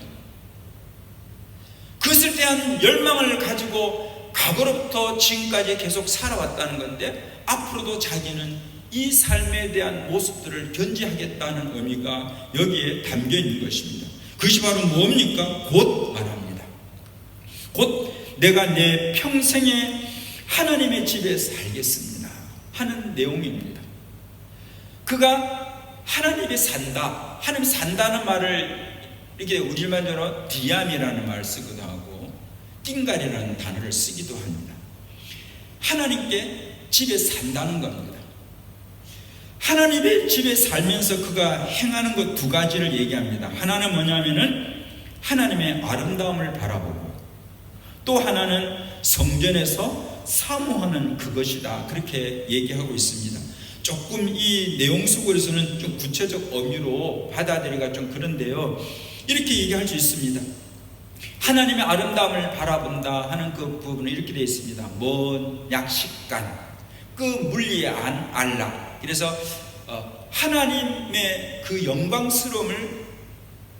그것에 대한 열망을 가지고 과거로부터 지금까지 계속 살아왔다는 건데 앞으로도 자기는 이 삶에 대한 모습들을 견지하겠다는 의미가 여기에 담겨 있는 것입니다. 그것이 바로 뭡니까? 곧 말합니다. 곧 내가 내 평생에 하나님의 집에 살겠습니다 하는 내용입니다. 그가 하나님이 산다, 하나님 산다는 말을 이렇게 우리말로 디암이라는 말을 쓰기도 하고 띵갈이라는 단어를 쓰기도 합니다. 하나님께 집에 산다는 겁니다. 하나님의 집에 살면서 그가 행하는 것 두 가지를 얘기합니다. 하나는 뭐냐면은 하나님의 아름다움을 바라보고 또 하나는 성전에서 사모하는 그것이다, 그렇게 얘기하고 있습니다. 조금 이 내용 속에서는 좀 구체적 의미로 받아들이기가 좀 그런데요, 이렇게 얘기할 수 있습니다. 하나님의 아름다움을 바라본다 하는 그 부분은 이렇게 되어 있습니다. 먼 약식간 그 물리의 안락. 그래서 하나님의 그 영광스러움을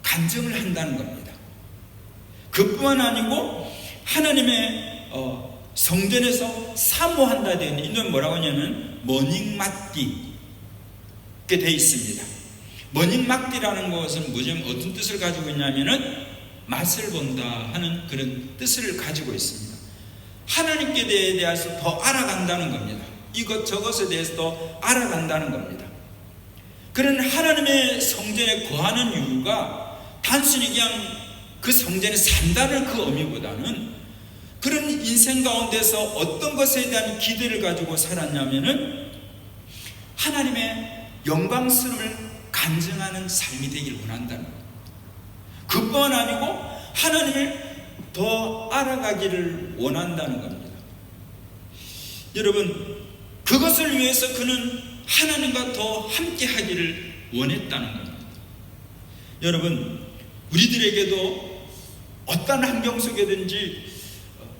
간증을 한다는 겁니다. 그뿐만 아니고 하나님의 성전에서 사모한다 되어 있는 이는 뭐라고 하냐면 머닝맞기 이렇게 되어 있습니다. 머닝맞기라는 것은 뭐냐면 어떤 뜻을 가지고 있냐면은 맛을 본다 하는 그런 뜻을 가지고 있습니다. 하나님께 대해서 더 알아간다는 겁니다. 이것저것에 대해서 더 알아간다는 겁니다. 그런 하나님의 성전에 거하는 이유가 단순히 그냥 그 성전에 산다는 그 의미보다는 그런 인생 가운데서 어떤 것에 대한 기대를 가지고 살았냐면은 하나님의 영광스러움을 간증하는 삶이 되길 원한다는 겁니다. 그뿐 아니고 하나님을 더 알아가기를 원한다는 겁니다. 여러분, 그것을 위해서 그는 하나님과 더 함께 하기를 원했다는 겁니다. 여러분, 우리들에게도 어떤 환경 속에든지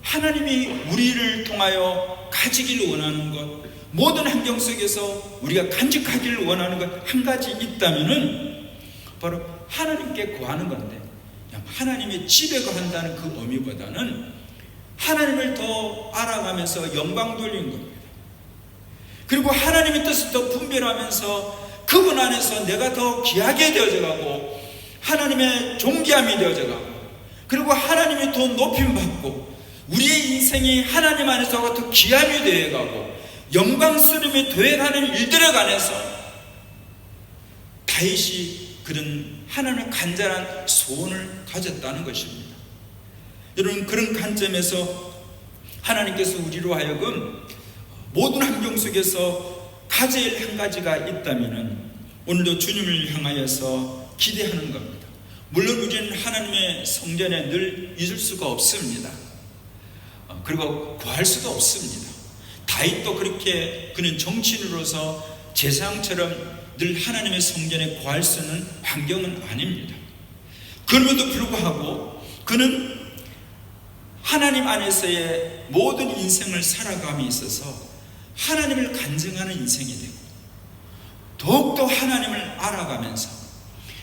하나님이 우리를 통하여 가지기를 원하는 것, 모든 환경 속에서 우리가 간직하기를 원하는 것 한 가지 있다면은 바로 하나님께 구하는 건데, 하나님의 집에 거한다는 그 의미보다는 하나님을 더 알아가면서 영광 돌리는 겁니다. 그리고 하나님의 뜻을 더 분별하면서 그분 안에서 내가 더 귀하게 되어져 가고 하나님의 존귀함이 되어져 가고 그리고 하나님이 더 높임받고 우리의 인생이 하나님 안에서 더 귀함이 되어가고 영광스러움이 되어가는 일들에 관해서 다윗이 그런 하나님의 간절한 소원을 가졌다는 것입니다. 여러분, 그런 관점에서 하나님께서 우리로 하여금 모든 환경 속에서 가져야 할 한 가지가 있다면 오늘도 주님을 향하여서 기대하는 겁니다. 물론 우리는 하나님의 성전에 늘 있을 수가 없습니다. 그리고 구할 수도 없습니다. 다윗도 그렇게 그는 정치인으로서 제사장처럼 늘 하나님의 성전에 구할 수 있는 환경은 아닙니다. 그럼에도 불구하고 그는 하나님 안에서의 모든 인생을 살아감에 있어서 하나님을 간증하는 인생이 되고 더욱더 하나님을 알아가면서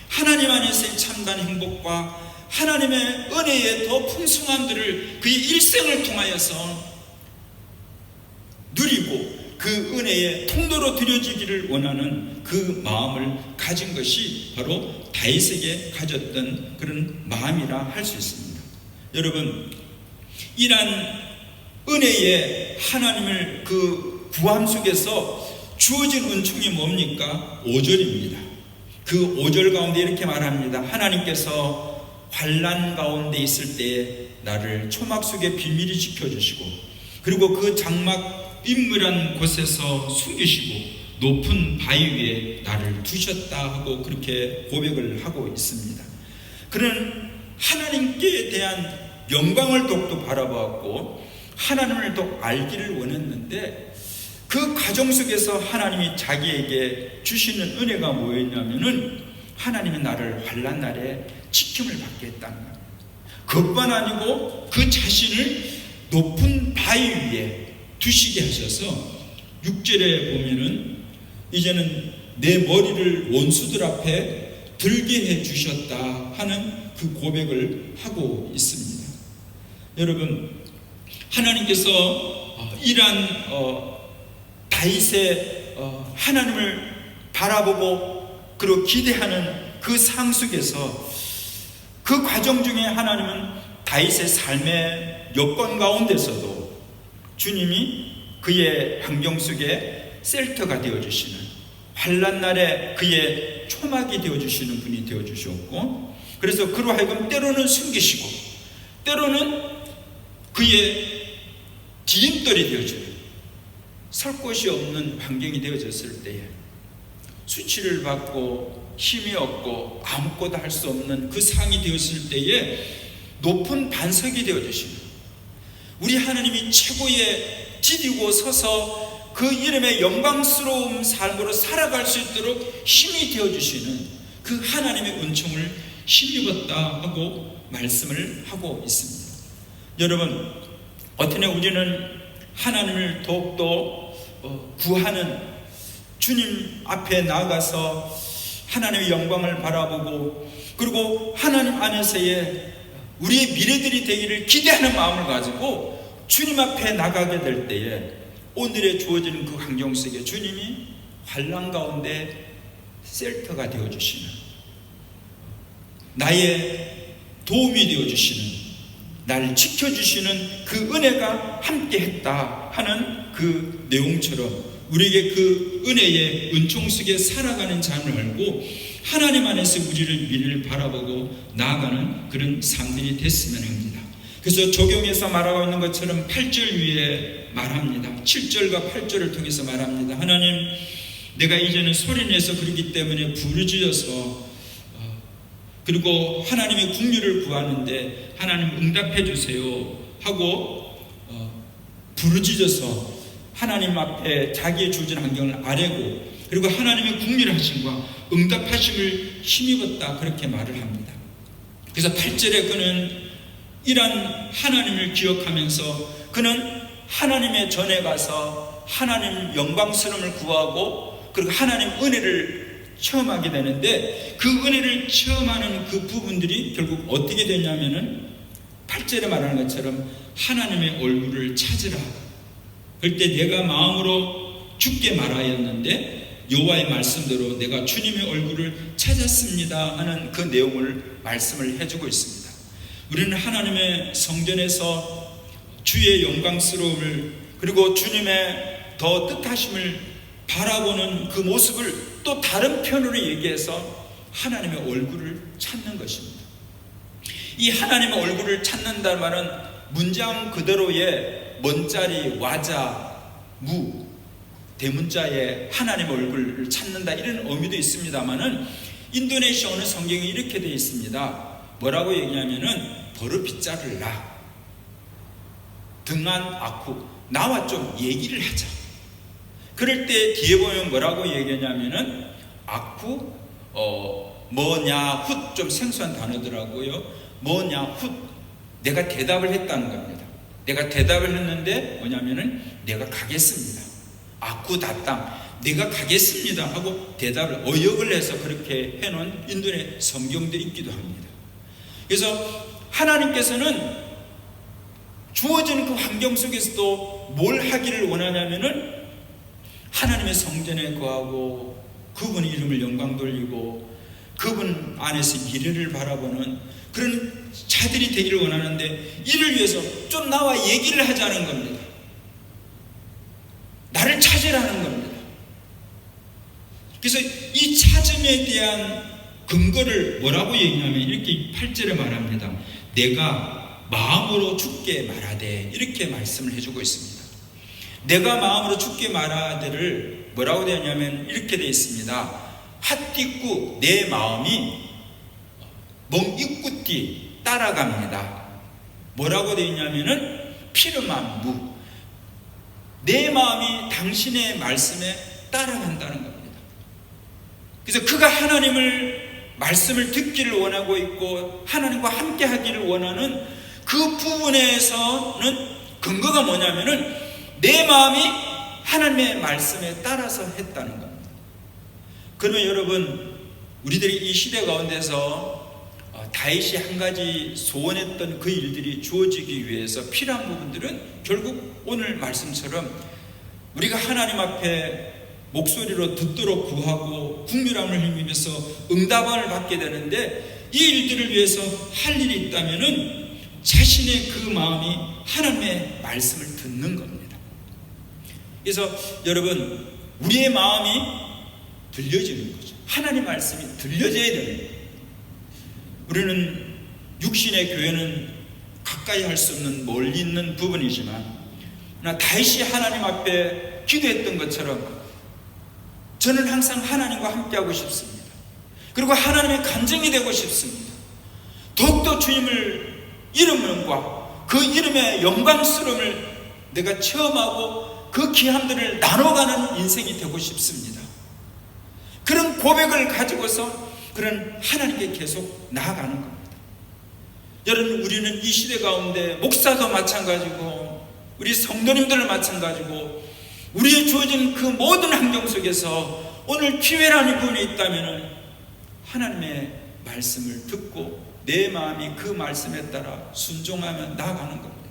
하나님 안에서의 참된 행복과 하나님의 은혜의 더 풍성함들을 그의 일생을 통하여서 누리고 그 은혜의 통로로 드려지기를 원하는 그 마음을 가진 것이 바로 다윗에게 가졌던 그런 마음이라 할 수 있습니다. 여러분, 이러한 은혜의 하나님을 그 구함 속에서 주어진 은총이 뭡니까? 5절입니다. 그 5절 가운데 이렇게 말합니다. 하나님께서 환난 가운데 있을 때에 나를 초막 속에 비밀히 지켜주시고 그리고 그 장막 인물한 곳에서 숨기시고 높은 바위 위에 나를 두셨다 하고 그렇게 고백을 하고 있습니다. 그는 하나님께 대한 영광을 더욱더 바라보았고 하나님을 더 알기를 원했는데 그 과정 속에서 하나님이 자기에게 주시는 은혜가 뭐였냐면은 하나님이 나를 환난 날에 지킴을 받게 했다는 겁니다. 그것만 아니고 그 자신을 높은 바위 위에 두시게 하셔서 6절에 보면은 이제는 내 머리를 원수들 앞에 들게 해 주셨다 하는 그 고백을 하고 있습니다. 여러분, 하나님께서 이러한 다윗의 하나님을 바라보고 그리고 기대하는 그 상 속에서 그 과정 중에 하나님은 다윗의 삶의 여건 가운데서도 주님이 그의 환경 속에 셀터가 되어주시는 환난 날에 그의 초막이 되어주시는 분이 되어주셨고 그래서 그로 하여금 때로는 숨기시고 때로는 그의 디딤돌이 되어주는 설 곳이 없는 환경이 되어졌을 때에 수치를 받고 힘이 없고 아무것도 할 수 없는 그 상이 되었을 때에 높은 반석이 되어주시는 우리 하나님이 최고의 디디고 서서 그 이름의 영광스러운 삶으로 살아갈 수 있도록 힘이 되어주시는 그 하나님의 은총을 힘입었다 하고 말씀을 하고 있습니다. 여러분, 어떻게 우리는 하나님을 더욱더 구하는, 주님 앞에 나아가서 하나님의 영광을 바라보고, 그리고 하나님 안에서의 우리의 미래들이 되기를 기대하는 마음을 가지고 주님 앞에 나가게 될 때에 오늘에 주어지는 그 환경 속에 주님이 환난 가운데 셀터가 되어주시는, 나의 도움이 되어주시는, 나를 지켜주시는 그 은혜가 함께했다 하는 그 내용처럼 우리에게 그 은혜의 은총 속에 살아가는 자를 알고 하나님 안에서 우리를 미래를 바라보고 나아가는 그런 삶들이 됐으면 합니다. 그래서 적용해서 말하고 있는 것처럼 8절 위에 말합니다. 7절과 8절을 통해서 말합니다. 하나님, 내가 이제는 소리내서 그러기 때문에 부르짖어서 그리고 하나님의 국류를 구하는데 하나님 응답해 주세요 하고 부르짖어서 하나님 앞에 자기의 주어진 환경을 아뢰고, 그리고 하나님의 국리를 하심과 응답하심을 힘입었다, 그렇게 말을 합니다. 그래서 8절에 그는 이런 하나님을 기억하면서 그는 하나님의 전에 가서 하나님 영광스러움을 구하고 그리고 하나님 은혜를 체험하게 되는데, 그 은혜를 체험하는 그 부분들이 결국 어떻게 되냐면은 8절에 말하는 것처럼 하나님의 얼굴을 찾으라. 그때 내가 마음으로 죽게 말하였는데 여호와의 말씀대로 내가 주님의 얼굴을 찾았습니다 하는 그 내용을 말씀을 해주고 있습니다. 우리는 하나님의 성전에서 주의 영광스러움을 그리고 주님의 더 뜻하심을 바라보는 그 모습을 또 다른 편으로 얘기해서 하나님의 얼굴을 찾는 것입니다. 이 하나님의 얼굴을 찾는다는 말은 문장 그대로의 먼자리, 와자, 무, 대문자에 하나님의 얼굴을 찾는다, 이런 의미도 있습니다만은 인도네시아 어느 성경이 이렇게 되어 있습니다. 뭐라고 얘기하면은 버르피자를 나, 등한 아쿠, 나와 좀 얘기를 하자. 그럴 때 뒤에 보면 뭐라고 얘기하냐면은 아쿠, 뭐냐, 훗, 좀 생소한 단어더라고요. 뭐냐, 훗, 내가 대답을 했다는 겁니다. 내가 대답을 했는데 뭐냐면은 내가 가겠습니다. 아쿠 다땅, 내가 가겠습니다 하고 대답을 어역을 해서 그렇게 해놓은 인도의 성경들이 있기도 합니다. 그래서 하나님께서는 주어지는 그 환경 속에서도 뭘 하기를 원하냐면은 하나님의 성전에 거하고 그분 이름을 영광 돌리고 그분 안에서 미래를 바라보는 그런 자들이 되기를 원하는데, 이를 위해서 좀 나와 얘기를 하자는 겁니다. 나를 찾으라는 겁니다. 그래서 이 찾음에 대한 근거를 뭐라고 얘기하면 이렇게 8절에 말합니다. 내가 마음으로 죽게 말하되, 이렇게 말씀을 해주고 있습니다. 내가 마음으로 죽게 말하되를 뭐라고 되냐면 이렇게 되어 있습니다. 핫띠꾸, 내 마음이 멍이꾸띠 따라갑니다. 뭐라고 되어 있냐면은 피르만무, 내 마음이 당신의 말씀에 따라간다는 겁니다. 그래서 그가 하나님을 말씀을 듣기를 원하고 있고 하나님과 함께 하기를 원하는 그 부분에서는 근거가 뭐냐면은 내 마음이 하나님의 말씀에 따라서 했다는 겁니다. 그러면 여러분, 우리들이 이 시대 가운데서 다윗이 한 가지 소원했던 그 일들이 주어지기 위해서 필요한 부분들은 결국 오늘 말씀처럼 우리가 하나님 앞에 목소리로 듣도록 구하고 국률함을 힘입어서 응답을 받게 되는데, 이 일들을 위해서 할 일이 있다면은 자신의 그 마음이 하나님의 말씀을 듣는 겁니다. 그래서 여러분, 우리의 마음이 들려지는 거죠. 하나님 말씀이 들려져야 되는 거예요. 우리는 육신의 교회는 가까이 할 수 없는 멀리 있는 부분이지만, 다윗이 하나님 앞에 기도했던 것처럼 저는 항상 하나님과 함께하고 싶습니다. 그리고 하나님의 간증이 되고 싶습니다. 더욱더 주님을 이름과 그 이름의 영광스러움을 내가 체험하고 그 기함들을 나눠가는 인생이 되고 싶습니다. 그런 고백을 가지고서 그런 하나님께 계속 나아가는 겁니다. 여러분, 우리는 이 시대 가운데 목사도 마찬가지고 우리 성도님들 마찬가지고 우리의 주어진 그 모든 환경 속에서 오늘 기회라는 부분이 있다면 하나님의 말씀을 듣고 내 마음이 그 말씀에 따라 순종하며 나아가는 겁니다.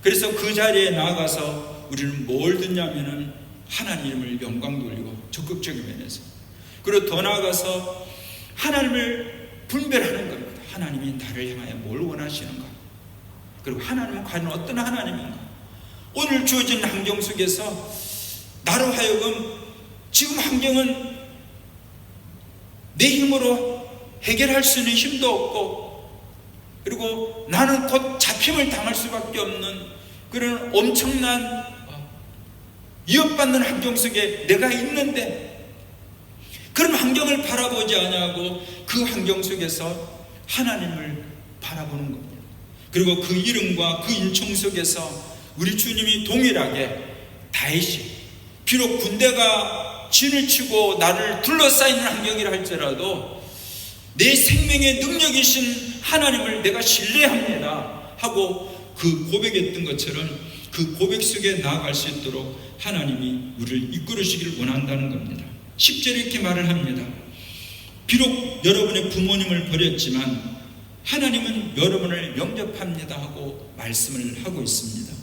그래서 그 자리에 나아가서 우리는 뭘 듣냐면은 하나님을 영광 돌리고 적극적인 면에서, 그리고 더 나아가서 하나님을 분별하는 겁니다. 하나님이 나를 향하여 뭘 원하시는가, 그리고 하나님은 과연 어떤 하나님인가. 오늘 주어진 환경 속에서 나로 하여금 지금 환경은 내 힘으로 해결할 수 있는 힘도 없고, 그리고 나는 곧 잡힘을 당할 수밖에 없는 그런 엄청난 위협받는 환경 속에 내가 있는데, 그런 환경을 바라보지 아니하고 그 환경 속에서 하나님을 바라보는 겁니다. 그리고 그 이름과 그 인총 속에서 우리 주님이 동일하게 다윗이 비록 군대가 진을 치고 나를 둘러싸이는 환경이라 할지라도 내 생명의 능력이신 하나님을 내가 신뢰합니다 하고 그 고백했던 것처럼 그 고백 속에 나아갈 수 있도록 하나님이 우리를 이끌으시기를 원한다는 겁니다. 10절에 이렇게 말을 합니다. 비록 여러분의 부모님을 버렸지만 하나님은 여러분을 영접합니다 하고 말씀을 하고 있습니다.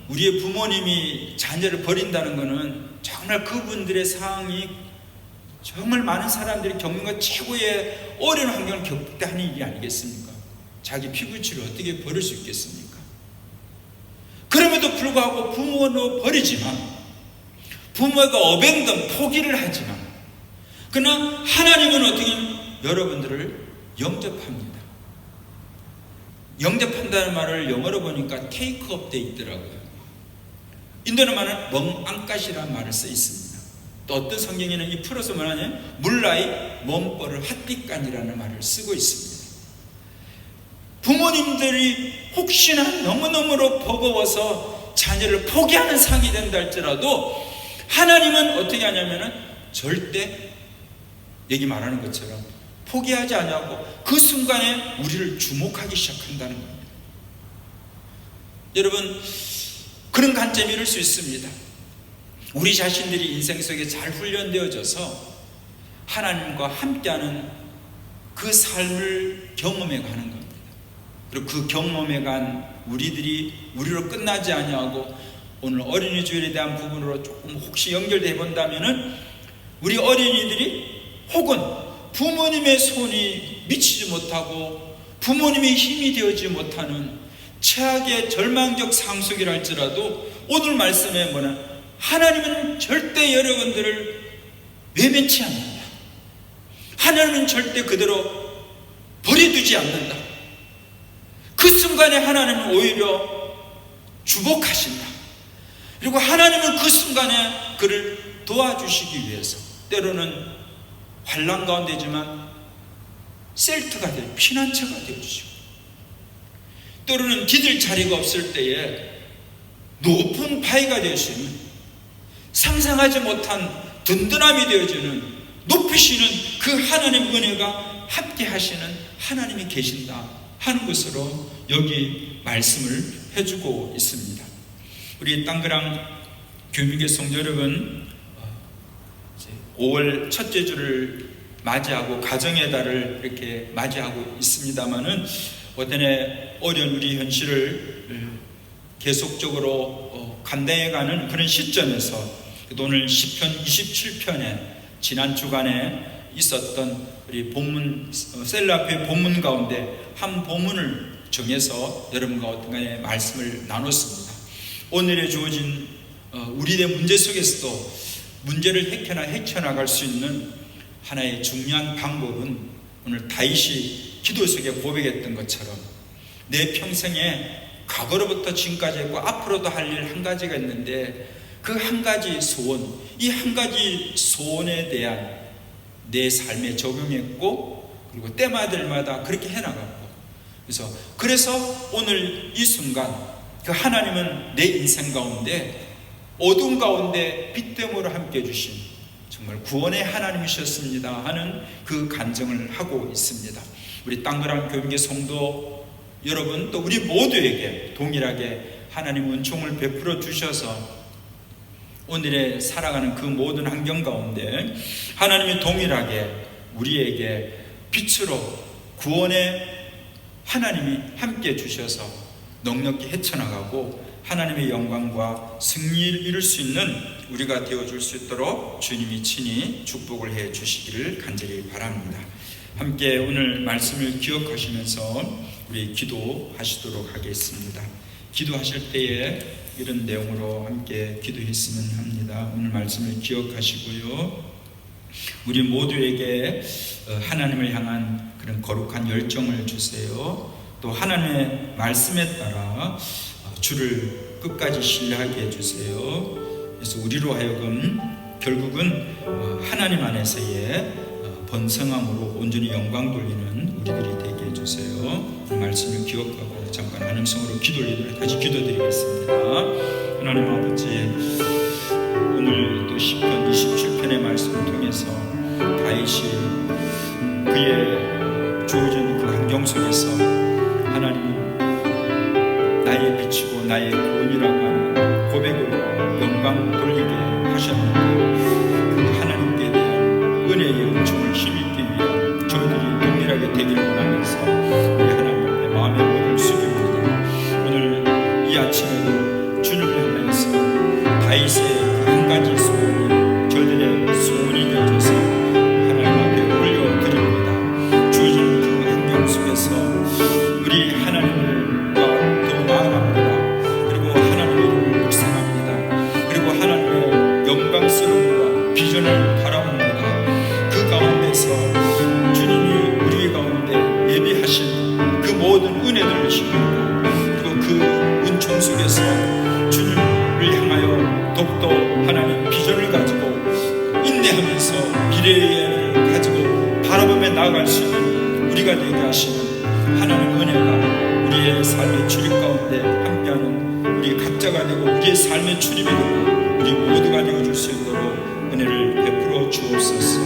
우리의 부모님이 자녀를 버린다는 것은 정말 그분들의 상황이 정말 많은 사람들이 겪는 것 최고의 어려운 환경을 겪을 때 하는 일이 아니겠습니까? 자기 피부치를 어떻게 버릴 수 있겠습니까? 그럼에도 불구하고 부모는 버리지만, 부모가 어벤던 포기를 하지만, 그러나 하나님은 어떻게 여러분들을 영접합니다. 영접한다는 말을 영어로 보니까 take up 돼 있더라고요. 인도는 말은 멍안까시라는 말을 써 있습니다. 또 어떤 성경에는 이 풀어서 뭐냐면 물라이 멈벌을 핫빛간이라는 말을 쓰고 있습니다. 부모님들이 혹시나 너무너무로 버거워서 자녀를 포기하는 상이 된다 할지라도 하나님은 어떻게 하냐면은 절대 여기 말하는 것처럼 포기하지 않냐고 그 순간에 우리를 주목하기 시작한다는 겁니다. 여러분, 그런 관점이 이럴 수 있습니다. 우리 자신들이 인생 속에 잘 훈련되어져서 하나님과 함께하는 그 삶을 경험해 가는 겁니다. 그리고 그 경험해 간 우리로 끝나지 아니하고 오늘 어린이 주일에 대한 부분으로 조금 혹시 연결돼 본다면은 우리 어린이들이 혹은 부모님의 손이 미치지 못하고 부모님의 힘이 되어지 못하는 최악의 절망적 상황 속이라 할지라도 오늘 말씀에 뭐냐, 하나님은 절대 여러분들을 외면치 않는다. 하나님은 절대 그대로 버려두지 않는다. 그 순간에 하나님은 오히려 주복하신다. 그리고 하나님은 그 순간에 그를 도와주시기 위해서 때로는 환난 가운데지만 셀터가 되어 피난처가 되어주시고, 때로는 디딜 자리가 없을 때에 높은 바위가 되어주시는, 상상하지 못한 든든함이 되어주는, 높이시는 그 하나님의 은혜가 함께 하시는 하나님이 계신다 하는 것으로 여기 말씀을 해주고 있습니다. 우리 땅그랑 교민교 성도 여러분, 5월 첫째 주를 맞이하고 가정의 달을 이렇게 맞이하고 있습니다만은 어떤 어려운 우리 현실을 계속적으로 감당해가는 그런 시점에서 오늘 시편 27편에 지난 주간에 있었던 우리 본문 셀라피의 본문 가운데 한 본문을 정해서 여러분과 어떤 간에 말씀을 나눴습니다. 오늘에 주어진 우리의 문제 속에서도 문제를 헤쳐나갈 수 있는 하나의 중요한 방법은 오늘 다윗이 기도 속에 고백했던 것처럼 내 평생에 과거로부터 지금까지 했고 앞으로도 할 일 한 가지가 있는데 그 한 가지 소원, 이 한 가지 소원에 대한 내 삶에 적용했고 그리고 때마다 그렇게 해나갔고, 그래서 오늘 이 순간 그 하나님은 내 인생 가운데 어둠 가운데 빛됨으로 함께 해주신 정말 구원의 하나님이셨습니다 하는 그 간증을 하고 있습니다. 우리 땅그랑 교육의 성도 여러분, 또 우리 모두에게 동일하게 하나님 은총을 베풀어 주셔서 오늘에 살아가는 그 모든 환경 가운데 하나님이 동일하게 우리에게 빛으로 구원의 하나님이 함께 주셔서 넉넉히 헤쳐나가고 하나님의 영광과 승리를 이룰 수 있는 우리가 되어줄 수 있도록 주님이 친히 축복을 해 주시기를 간절히 바랍니다. 함께 오늘 말씀을 기억하시면서 우리 기도하시도록 하겠습니다. 기도하실 때에 이런 내용으로 함께 기도했으면 합니다. 오늘 말씀을 기억하시고요, 우리 모두에게 하나님을 향한 그런 거룩한 열정을 주세요. 또 하나님의 말씀에 따라 주를 끝까지 신뢰하게 해주세요. 그래서 우리로 하여금 결국은 하나님 안에서의 번성함으로 온전히 영광 돌리는 우리들이 되게 해주세요. 그 말씀을 기억하고 잠깐 한음성으로 기도를 다시 기도드리겠습니다. 하나님 아버지, 오늘 또 시편 27편의 말씀을 통해서 다윗이 그의 주어진 그 환경 속에서 하나님은 나의 빛이고 나의 구원이라고 하는 고백으로 영광 돌리게 하셨는데, 그 하나님께 대한 은혜의 은총을 힘입기 위한 저희들이 동일하게 되기를 원하면서 우리 하나님 앞에 마음의 문을 숙입니다. 오늘 이 아침에도 주님을 향해서 다윗의 그 한 가지 소원이 저희들의 소원이 되어져서 하나님 앞에 올려드립니다. 주어진 그 환경 속에서 우리 하나님을 더 나아갑니다. 그리고 하나님의 이름을 묵상합니다. 그리고 하나님의 영광스러움과 비전을 바라봅니다. 그 가운데서 주님이 우리 가운데 예비하신 그 모든 은혜들을 힘입고, 그리고 그 은총 속에서 주님을 향하여 더욱더 하나님 비전을 가지고 인내하면서 미래를 가지고 바라보며 나아갈 수 있는 우리가 되게 하시는 하나님 은혜가 우리의 삶의 출입 가운데 함께하는 우리 각자가 되고 우리의 삶의 출입이 되고 우리 모두가 되어줄 수 있도록 은혜를 베풀어 주옵소서.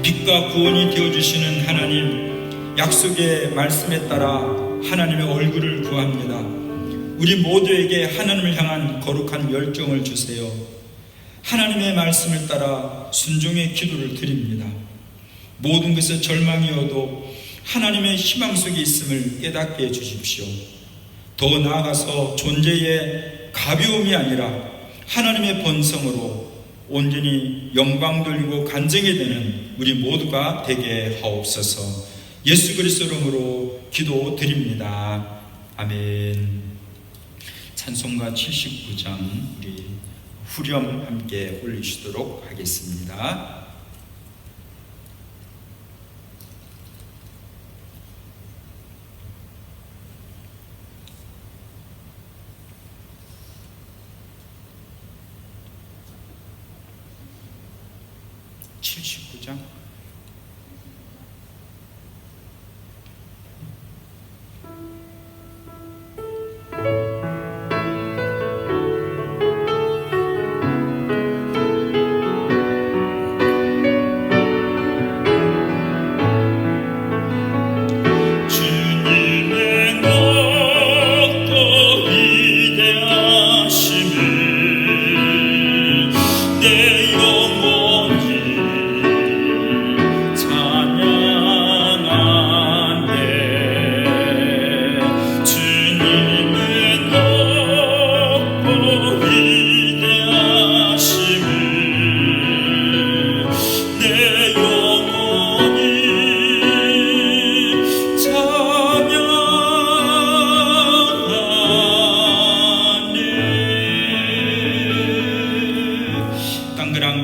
빛과 구원이 되어주시는 하나님, 약속의 말씀에 따라 하나님의 얼굴을 구합니다. 우리 모두에게 하나님을 향한 거룩한 열정을 주세요. 하나님의 말씀을 따라 순종의 기도를 드립니다. 모든 것에 절망이어도 하나님의 희망 속에 있음을 깨닫게 해주십시오. 더 나아가서 존재의 가벼움이 아니라 하나님의 번성으로 온전히 영광 돌리고 간증이 되는 우리 모두가 되게 하옵소서. 예수 그리스도 이름으로 기도드립니다. 아멘. 찬송가 79장 우리 후렴 함께 올리시도록 하겠습니다.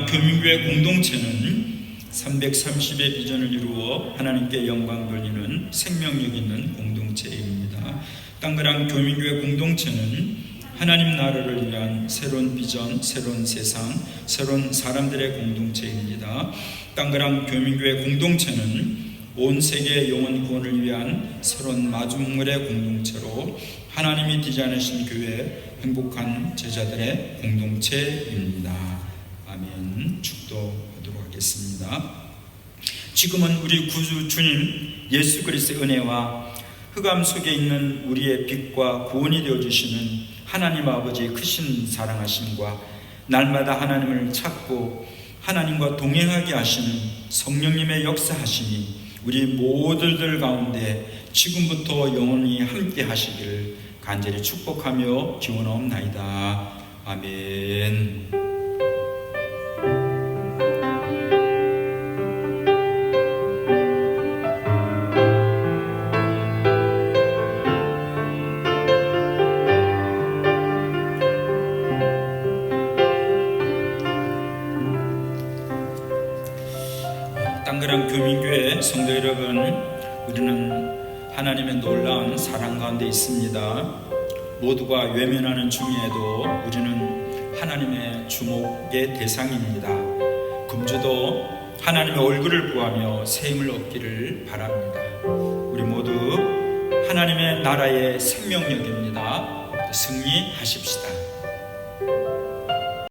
교민교회 공동체는 330의 비전을 이루어 하나님께 영광 돌리는 생명력 있는 공동체입니다. 땅그랑 교민교회 공동체는 하나님 나라를 위한 새로운 비전, 새로운 세상, 새로운 사람들의 공동체입니다. 땅그랑 교민교회 공동체는 온 세계 영혼 구원을 위한 새로운 마중물의 공동체로 하나님이 디자인하신 교회 행복한 제자들의 공동체입니다. 아멘. 축도하도록 하겠습니다. 지금은 우리 구주 주님 예수 그리스도의 은혜와 흑암 속에 있는 우리의 빛과 구원이 되어주시는 하나님 아버지의 크신 사랑하심과 날마다 하나님을 찾고 하나님과 동행하게 하시는 성령님의 역사하심이 우리 모두들 가운데 지금부터 영원히 함께 하시기를 간절히 축복하며 기원하옵나이다. 아멘. 땅그랑 교민교회 성도 여러분, 우리는 하나님의 놀라운 사랑 가운데 있습니다. 모두가 외면하는 중에도 우리는 하나님의 주목의 대상입니다. 금주도 하나님의 얼굴을 구하며 새 힘을 얻기를 바랍니다. 우리 모두 하나님의 나라의 생명력입니다. 승리하십시다.